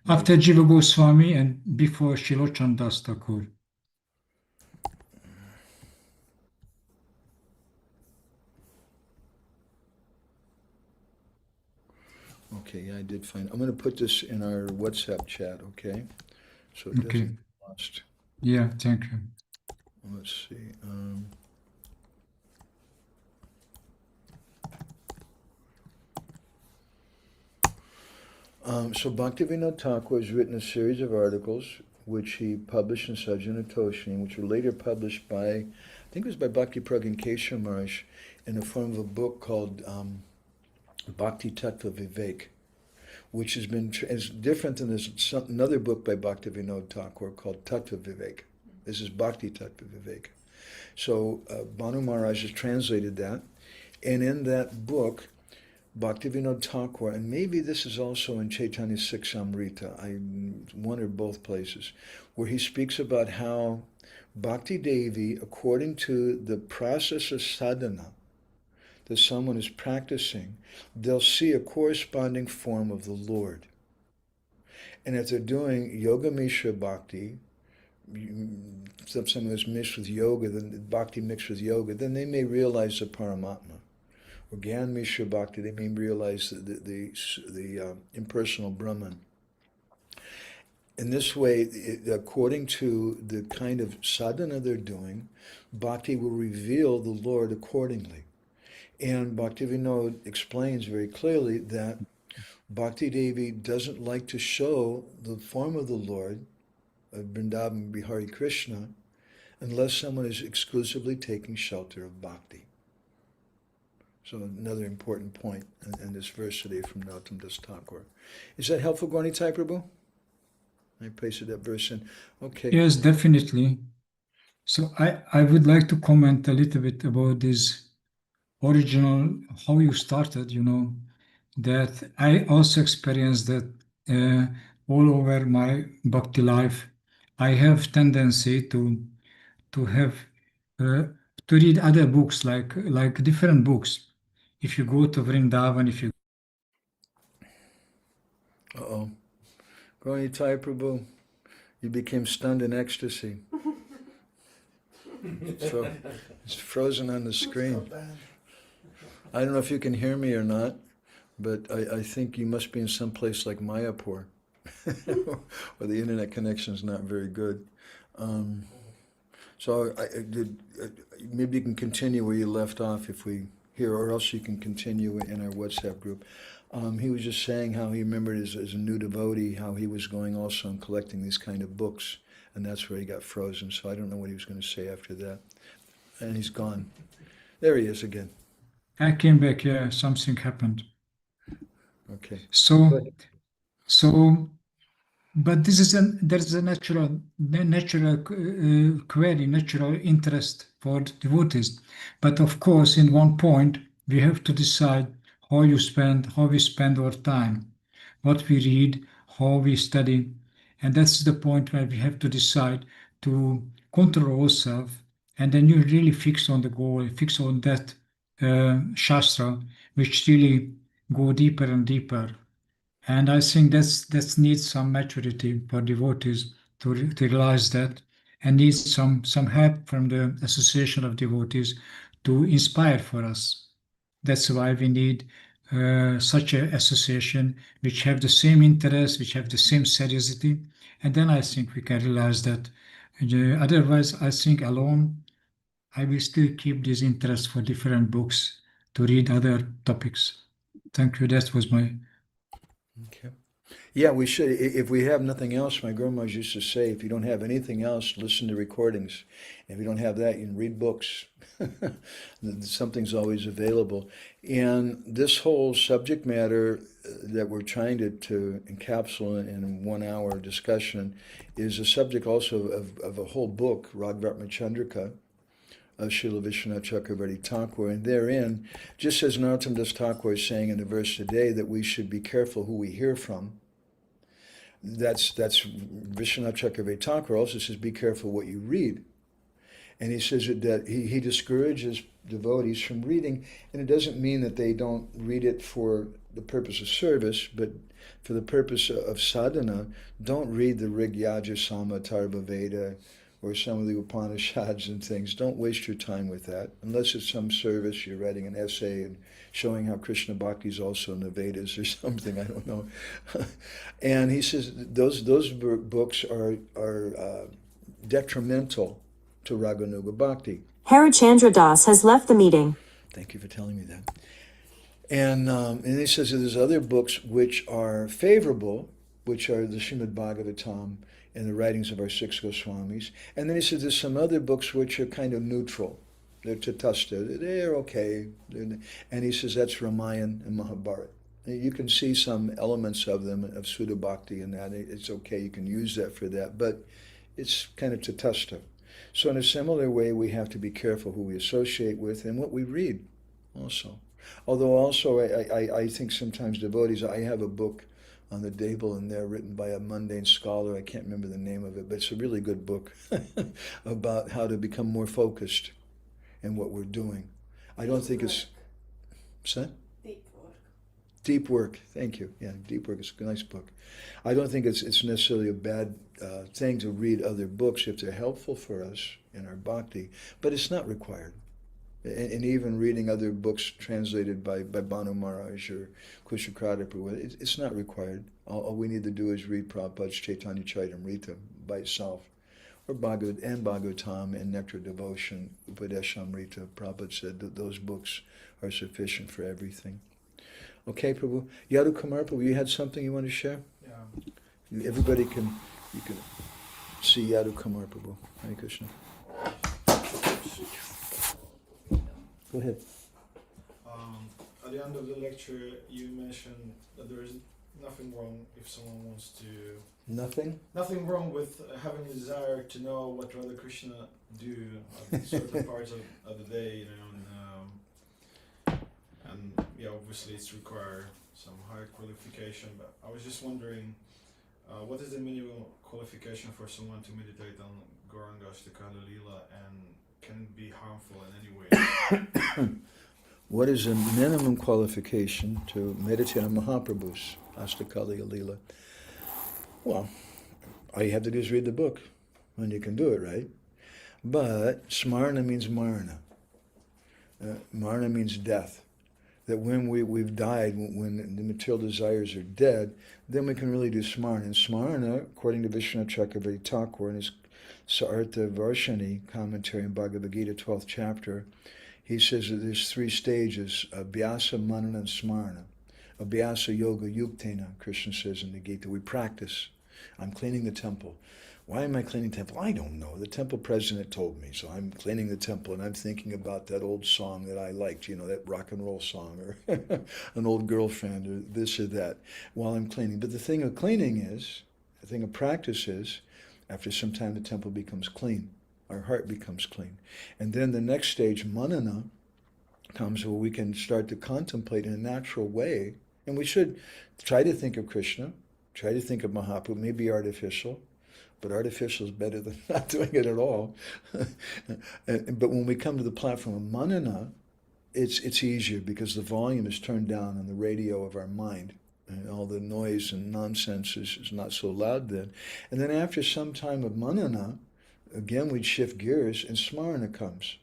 After Jiva Goswami and before Shilochandas Thakur. Okay, yeah, I did find. I'm going to put this in our WhatsApp chat, okay? So it Okay. doesn't get lost. Yeah, thank you. Let's see. So Bhaktivinoda Thakur has written a series of articles which he published in Sajjana Toshni, which were later published by, I think it was by Bhakti Pragyan Maharaj, in the form of a book called Bhakti Tattva Vivek, which has been is different than this another book by Bhaktivinoda Thakur called Tattva Vivek. This is Bhakti Tattva Vivek. So Bhanu Maharaj has translated that, and in that book, Bhaktivinoda Thakur, and maybe this is also in Chaitanya Siksamrita, one or both places, where he speaks about how Bhakti Devi, according to the process of sadhana that someone is practicing, they'll see a corresponding form of the Lord. And if they're doing Yoga Mishra Bhakti, something that's mixed with yoga, then Bhakti mixed with yoga, then they may realize the Paramatma. Or Gyan Mishra Bhakti, they may realize the impersonal Brahman. In this way, according to the kind of sadhana they're doing, Bhakti will reveal the Lord accordingly. And Bhaktivinoda explains very clearly that Bhakti Devi doesn't like to show the form of the Lord, of Vrindavan Bihari Krishna, unless someone is exclusively taking shelter of Bhakti. So another important point in this verse today from Narottam Das Thakur. Is that helpful, Gauni Thai Prabhu? I pasted that verse in. Okay. Yes, definitely. So I would like to comment a little bit about this original, how you started, that I also experienced that all over my bhakti life. I have tendency to have to read other books, like different books. If you go to Vrindavan, if you Uh-oh. Gauni Thai Prabhu, you became stunned in ecstasy. So it's frozen on the screen. I don't know if you can hear me or not, but I think you must be in some place like Mayapur, where the internet connection is not very good. So maybe you can continue where you left off if we hear, or else you can continue in our WhatsApp group. He was just saying how he remembered as a new devotee, how he was going also and collecting these kind of books, and that's where he got frozen. So I don't know what he was going to say after that. And he's gone. There he is again. I came back, yeah, something happened. Okay. So, but this is there's a natural query, natural interest for devotees. But of course, in one point, we have to decide how we spend our time, what we read, how we study. And that's the point where we have to decide to control ourselves. And then you really fix on the goal, fix on that Shastra, which really go deeper and deeper. And I think that needs some maturity for devotees to realize that, and needs some help from the association of devotees to inspire for us. That's why we need such an association which have the same interest, which have the same seriosity, and then I think we can realize that. Otherwise, I think alone, I will still keep this interest for different books to read other topics. Thank you. That was my. Okay. Yeah, we should. If we have nothing else, my grandmas used to say, if you don't have anything else, listen to recordings. If you don't have that, you can read books. Something's always available. And this whole subject matter that we're trying to encapsulate in 1 hour discussion is a subject also of a whole book, Prema-bhakti-candrika of Srila Vishwanath Chakravarti Thakur, and therein, just as Narottam Das Thakur is saying in the verse today that we should be careful who we hear from, that's Vishwanath Chakravarti Thakur also says, be careful what you read. And he says that he discourages devotees from reading, and it doesn't mean that they don't read it for the purpose of service, but for the purpose of sadhana. Don't read the Rig, Yaja, Sama, Tarva, Veda, or some of the Upanishads and things. Don't waste your time with that. Unless it's some service, you're writing an essay and showing how Krishna Bhakti is also in the Vedas or something, I don't know. And he says those books are detrimental to Raganuga Bhakti. Harachandra Das has left the meeting. Thank you for telling me that. And he says that there's other books which are favorable, which are the Srimad Bhagavatam and the writings of our six Goswamis. And then he says there's some other books which are kind of neutral. They're tatastha. They're okay. And he says that's Ramayana and Mahabharata. You can see some elements of them, of Sudha Bhakti and that. It's okay, you can use that for that. But it's kind of tatastha. So in a similar way, we have to be careful who we associate with and what we read also. Although also, I think sometimes devotees, I have a book on the table in there written by a mundane scholar. I can't remember the name of it, but it's a really good book about how to become more focused in what we're doing. I don't think it's... What's that? Deep work. Deep work, thank you. Yeah, deep work is a nice book. I don't think it's necessarily a bad thing to read other books if they're helpful for us in our bhakti, but it's not required. And even reading other books translated by Banu Maharaj or Kushakrata, it's not required. All we need to do is read Prabhupada's Chaitanya Charitamrita by itself, or Bhagavatam and Nectar Devotion, Upadeshamrita. Prabhupada said that those books are sufficient for everything. Okay, Prabhu. Yadu Kumar, Prabhu, you had something you want to share? Yeah. Everybody you can see Yadu Kumar, Prabhu. Hare Krishna. Go ahead. At the end of the lecture, you mentioned that there is nothing wrong if someone wants to... Nothing wrong with having a desire to know what Radha Krishna do at certain parts of the day, and yeah, obviously it's require some higher qualification, but I was just wondering, what is the minimum qualification for someone to meditate on Gauranga Ashtakala Leela, and can it be harmful in any way? What is a minimum qualification to meditate on Mahaprabhu's Ashtakala Leela? Well, all you have to do is read the book, and you can do it, right? But smarna means marna. Marna means death. That when we've died, when the material desires are dead, then we can really do smarna. And smarna, according to Vishwanath Chakravarti Thakur in his Sa'artha Varshani commentary in Bhagavad Gita, 12th chapter, he says that there's three stages, abhyasa, manana, and smarna. Abhyasa yoga yuktena, Krishna says in the Gita, we practice. I'm cleaning the temple. Why am I cleaning the temple? I don't know. The temple president told me, so I'm cleaning the temple, and I'm thinking about that old song that I liked, that rock and roll song, or an old girlfriend, or this or that, while I'm cleaning. But the thing of practice is, after some time the temple becomes clean. Our heart becomes clean. And then the next stage, manana, comes where we can start to contemplate in a natural way. And we should try to think of Krishna, try to think of Mahaprabhu, maybe artificial, but artificial is better than not doing it at all. But when we come to the platform of manana, it's easier because the volume is turned down on the radio of our mind. And all the noise and nonsense is not so loud then. And then after some time of manana, again we'd shift gears and smarana comes.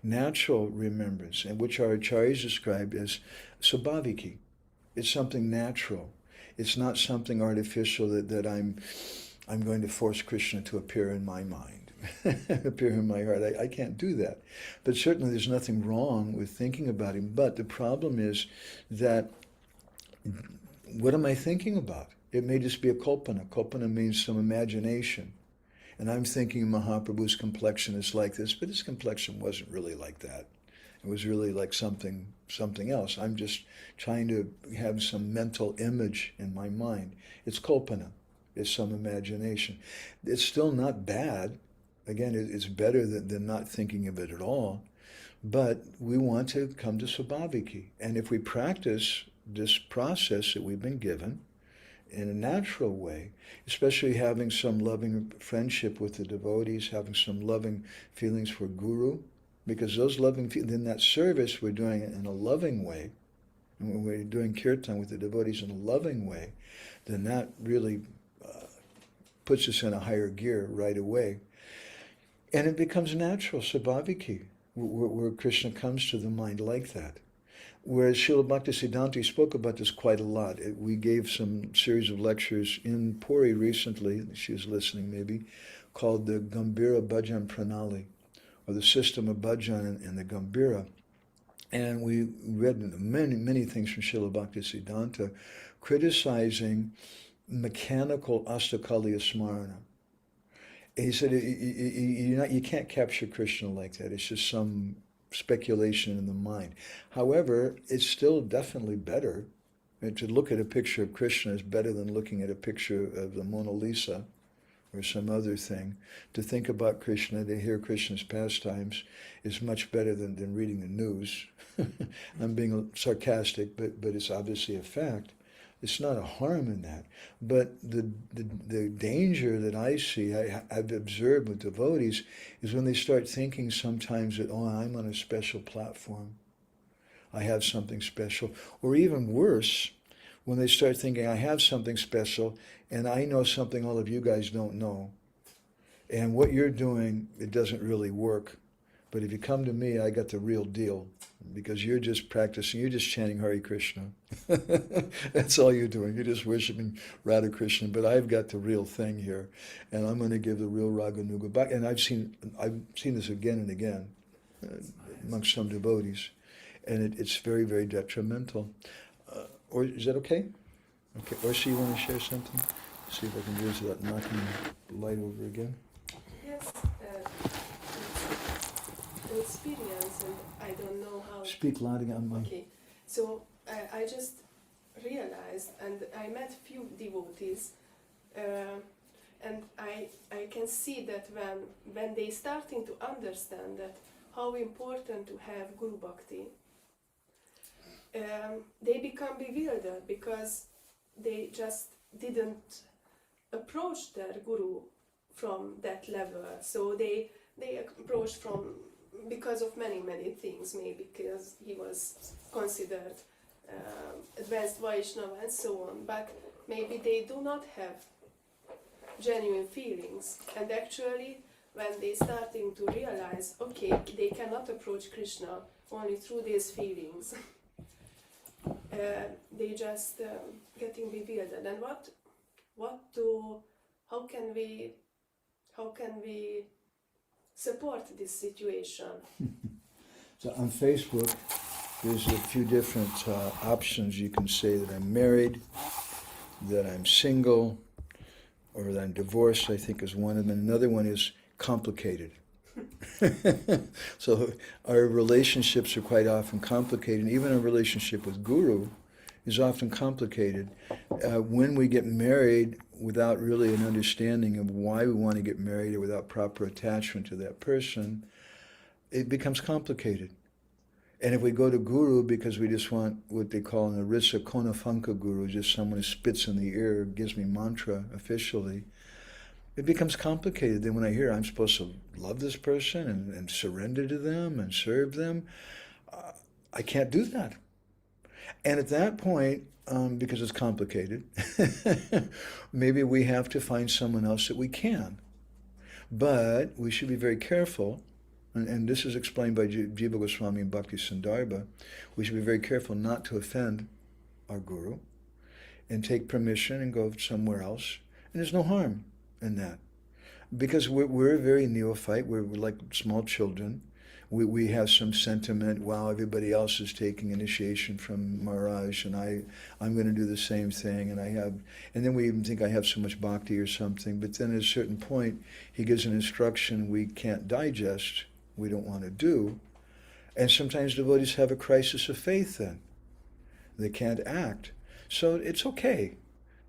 Natural remembrance, and which our acharyas described as sabhaviki. It's something natural. It's not something artificial that I'm going to force Krishna to appear in my mind, appear in my heart. I can't do that. But certainly there's nothing wrong with thinking about him. But the problem is that, what am I thinking about? It may just be a kalpana. Kalpana means some imagination. And I'm thinking Mahaprabhu's complexion is like this, but his complexion wasn't really like that. It was really like something else. I'm just trying to have some mental image in my mind. It's kalpana. It's some imagination. It's still not bad. Again, it's better than not thinking of it at all. But we want to come to sabhaviki. And if we practice this process that we've been given in a natural way, especially having some loving friendship with the devotees, having some loving feelings for Guru, because those loving feelings, in that service, we're doing it in a loving way, and when we're doing kirtan with the devotees in a loving way, then that really puts us in a higher gear right away. And it becomes natural, sabhaviki, where Krishna comes to the mind like that. Whereas Srila Bhaktisiddhanta spoke about this quite a lot. We gave some series of lectures in Puri recently, she was listening maybe, called the Gambhira Bhajan Pranali, or the system of bhajan and the Gambhira. And we read many, many things from Srila Bhaktisiddhanta criticizing mechanical Astakaliya Smarana. He said, you can't capture Krishna like that. It's just some speculation in the mind. However, it's still definitely better. To look at a picture of Krishna is better than looking at a picture of the Mona Lisa or some other thing. To think about Krishna, to hear Krishna's pastimes is much better than reading the news. I'm being sarcastic, but it's obviously a fact. It's not a harm in that. But the danger that I see, I've observed with devotees, is when they start thinking sometimes that, oh, I'm on a special platform. I have something special. Or even worse, when they start thinking, I have something special, and I know something all of you guys don't know. And what you're doing, it doesn't really work. But if you come to me, I got the real deal. Because you're just practicing, you're just chanting Hare Krishna. That's all you're doing. You're just worshiping Radha Krishna. But I've got the real thing here. And I'm going to give the real Raganuga back. And I've seen this again and again amongst some devotees. And it's very, very detrimental. Or is that okay? Okay. Orsi, you want to share something? See if I can do this without knocking the light over again. Yes. An experience, and I don't know how. Speak loud again. Okay. So I just realized, and I met few devotees, and I can see that when they starting to understand that how important to have Guru Bhakti, they become bewildered because they just didn't approach their Guru from that level. So they approached from, because of many things, maybe because he was considered advanced Vaishnava and so on, but maybe they do not have genuine feelings. And actually, when they starting to realize, okay, they cannot approach Krishna only through these feelings, they just getting bewildered. And how can we support this situation? So on Facebook, there's a few different options. You can say that I'm married, that I'm single, or that I'm divorced, I think is one of them. Another one is complicated. So our relationships are quite often complicated. Even our relationship with Guru is often complicated. When we get married without really an understanding of why we want to get married, or without proper attachment to that person, it becomes complicated. And if we go to Guru because we just want what they call an Arisa Konafanka Guru, just someone who spits in the ear, gives me mantra officially, it becomes complicated. Then when I hear I'm supposed to love this person and surrender to them and serve them, I can't do that. And at that point, because it's complicated, maybe we have to find someone else that we can. But we should be very careful, and this is explained by Jiva Goswami and Bhakti Sandarbha, we should be very careful not to offend our Guru and take permission and go somewhere else. And there's no harm in that. Because we're very neophyte, we're like small children. We have some sentiment, wow, everybody else is taking initiation from Maharaj, and I'm going to do the same thing, and then we even think I have so much bhakti or something, but then at a certain point, he gives an instruction we can't digest, we don't want to do, and sometimes devotees have a crisis of faith then. They can't act. So it's okay.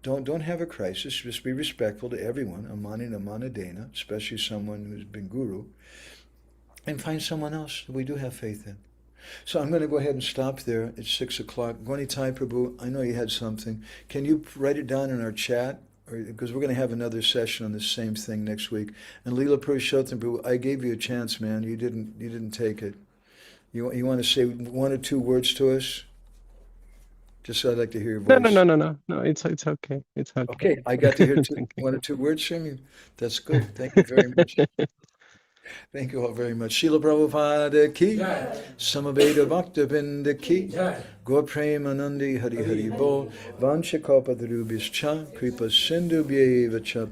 Don't have a crisis, just be respectful to everyone, amani namana dena, especially someone who's been guru, and find someone else that we do have faith in. So I'm going to go ahead and stop there. It's 6 o'clock. Gwanitai Prabhu, I know you had something. Can you write it down in our chat? Because we're going to have another session on this same thing next week. And Leela Purushottam Prabhu, I gave you a chance, man. You didn't take it. You want to say one or two words to us? Just so I'd like to hear your voice. No. It's okay. It's okay. Okay, I got to hear one or two words from you. That's good. Thank you very much. Thank you all very much. Srila Prabhupada ki, Samaveda Bhakta Vinda ki, Gaur Premanandi Hari Hari Bol, Vancha Kalpadrubhischa, Kripa Sindhu Bhyeva Cha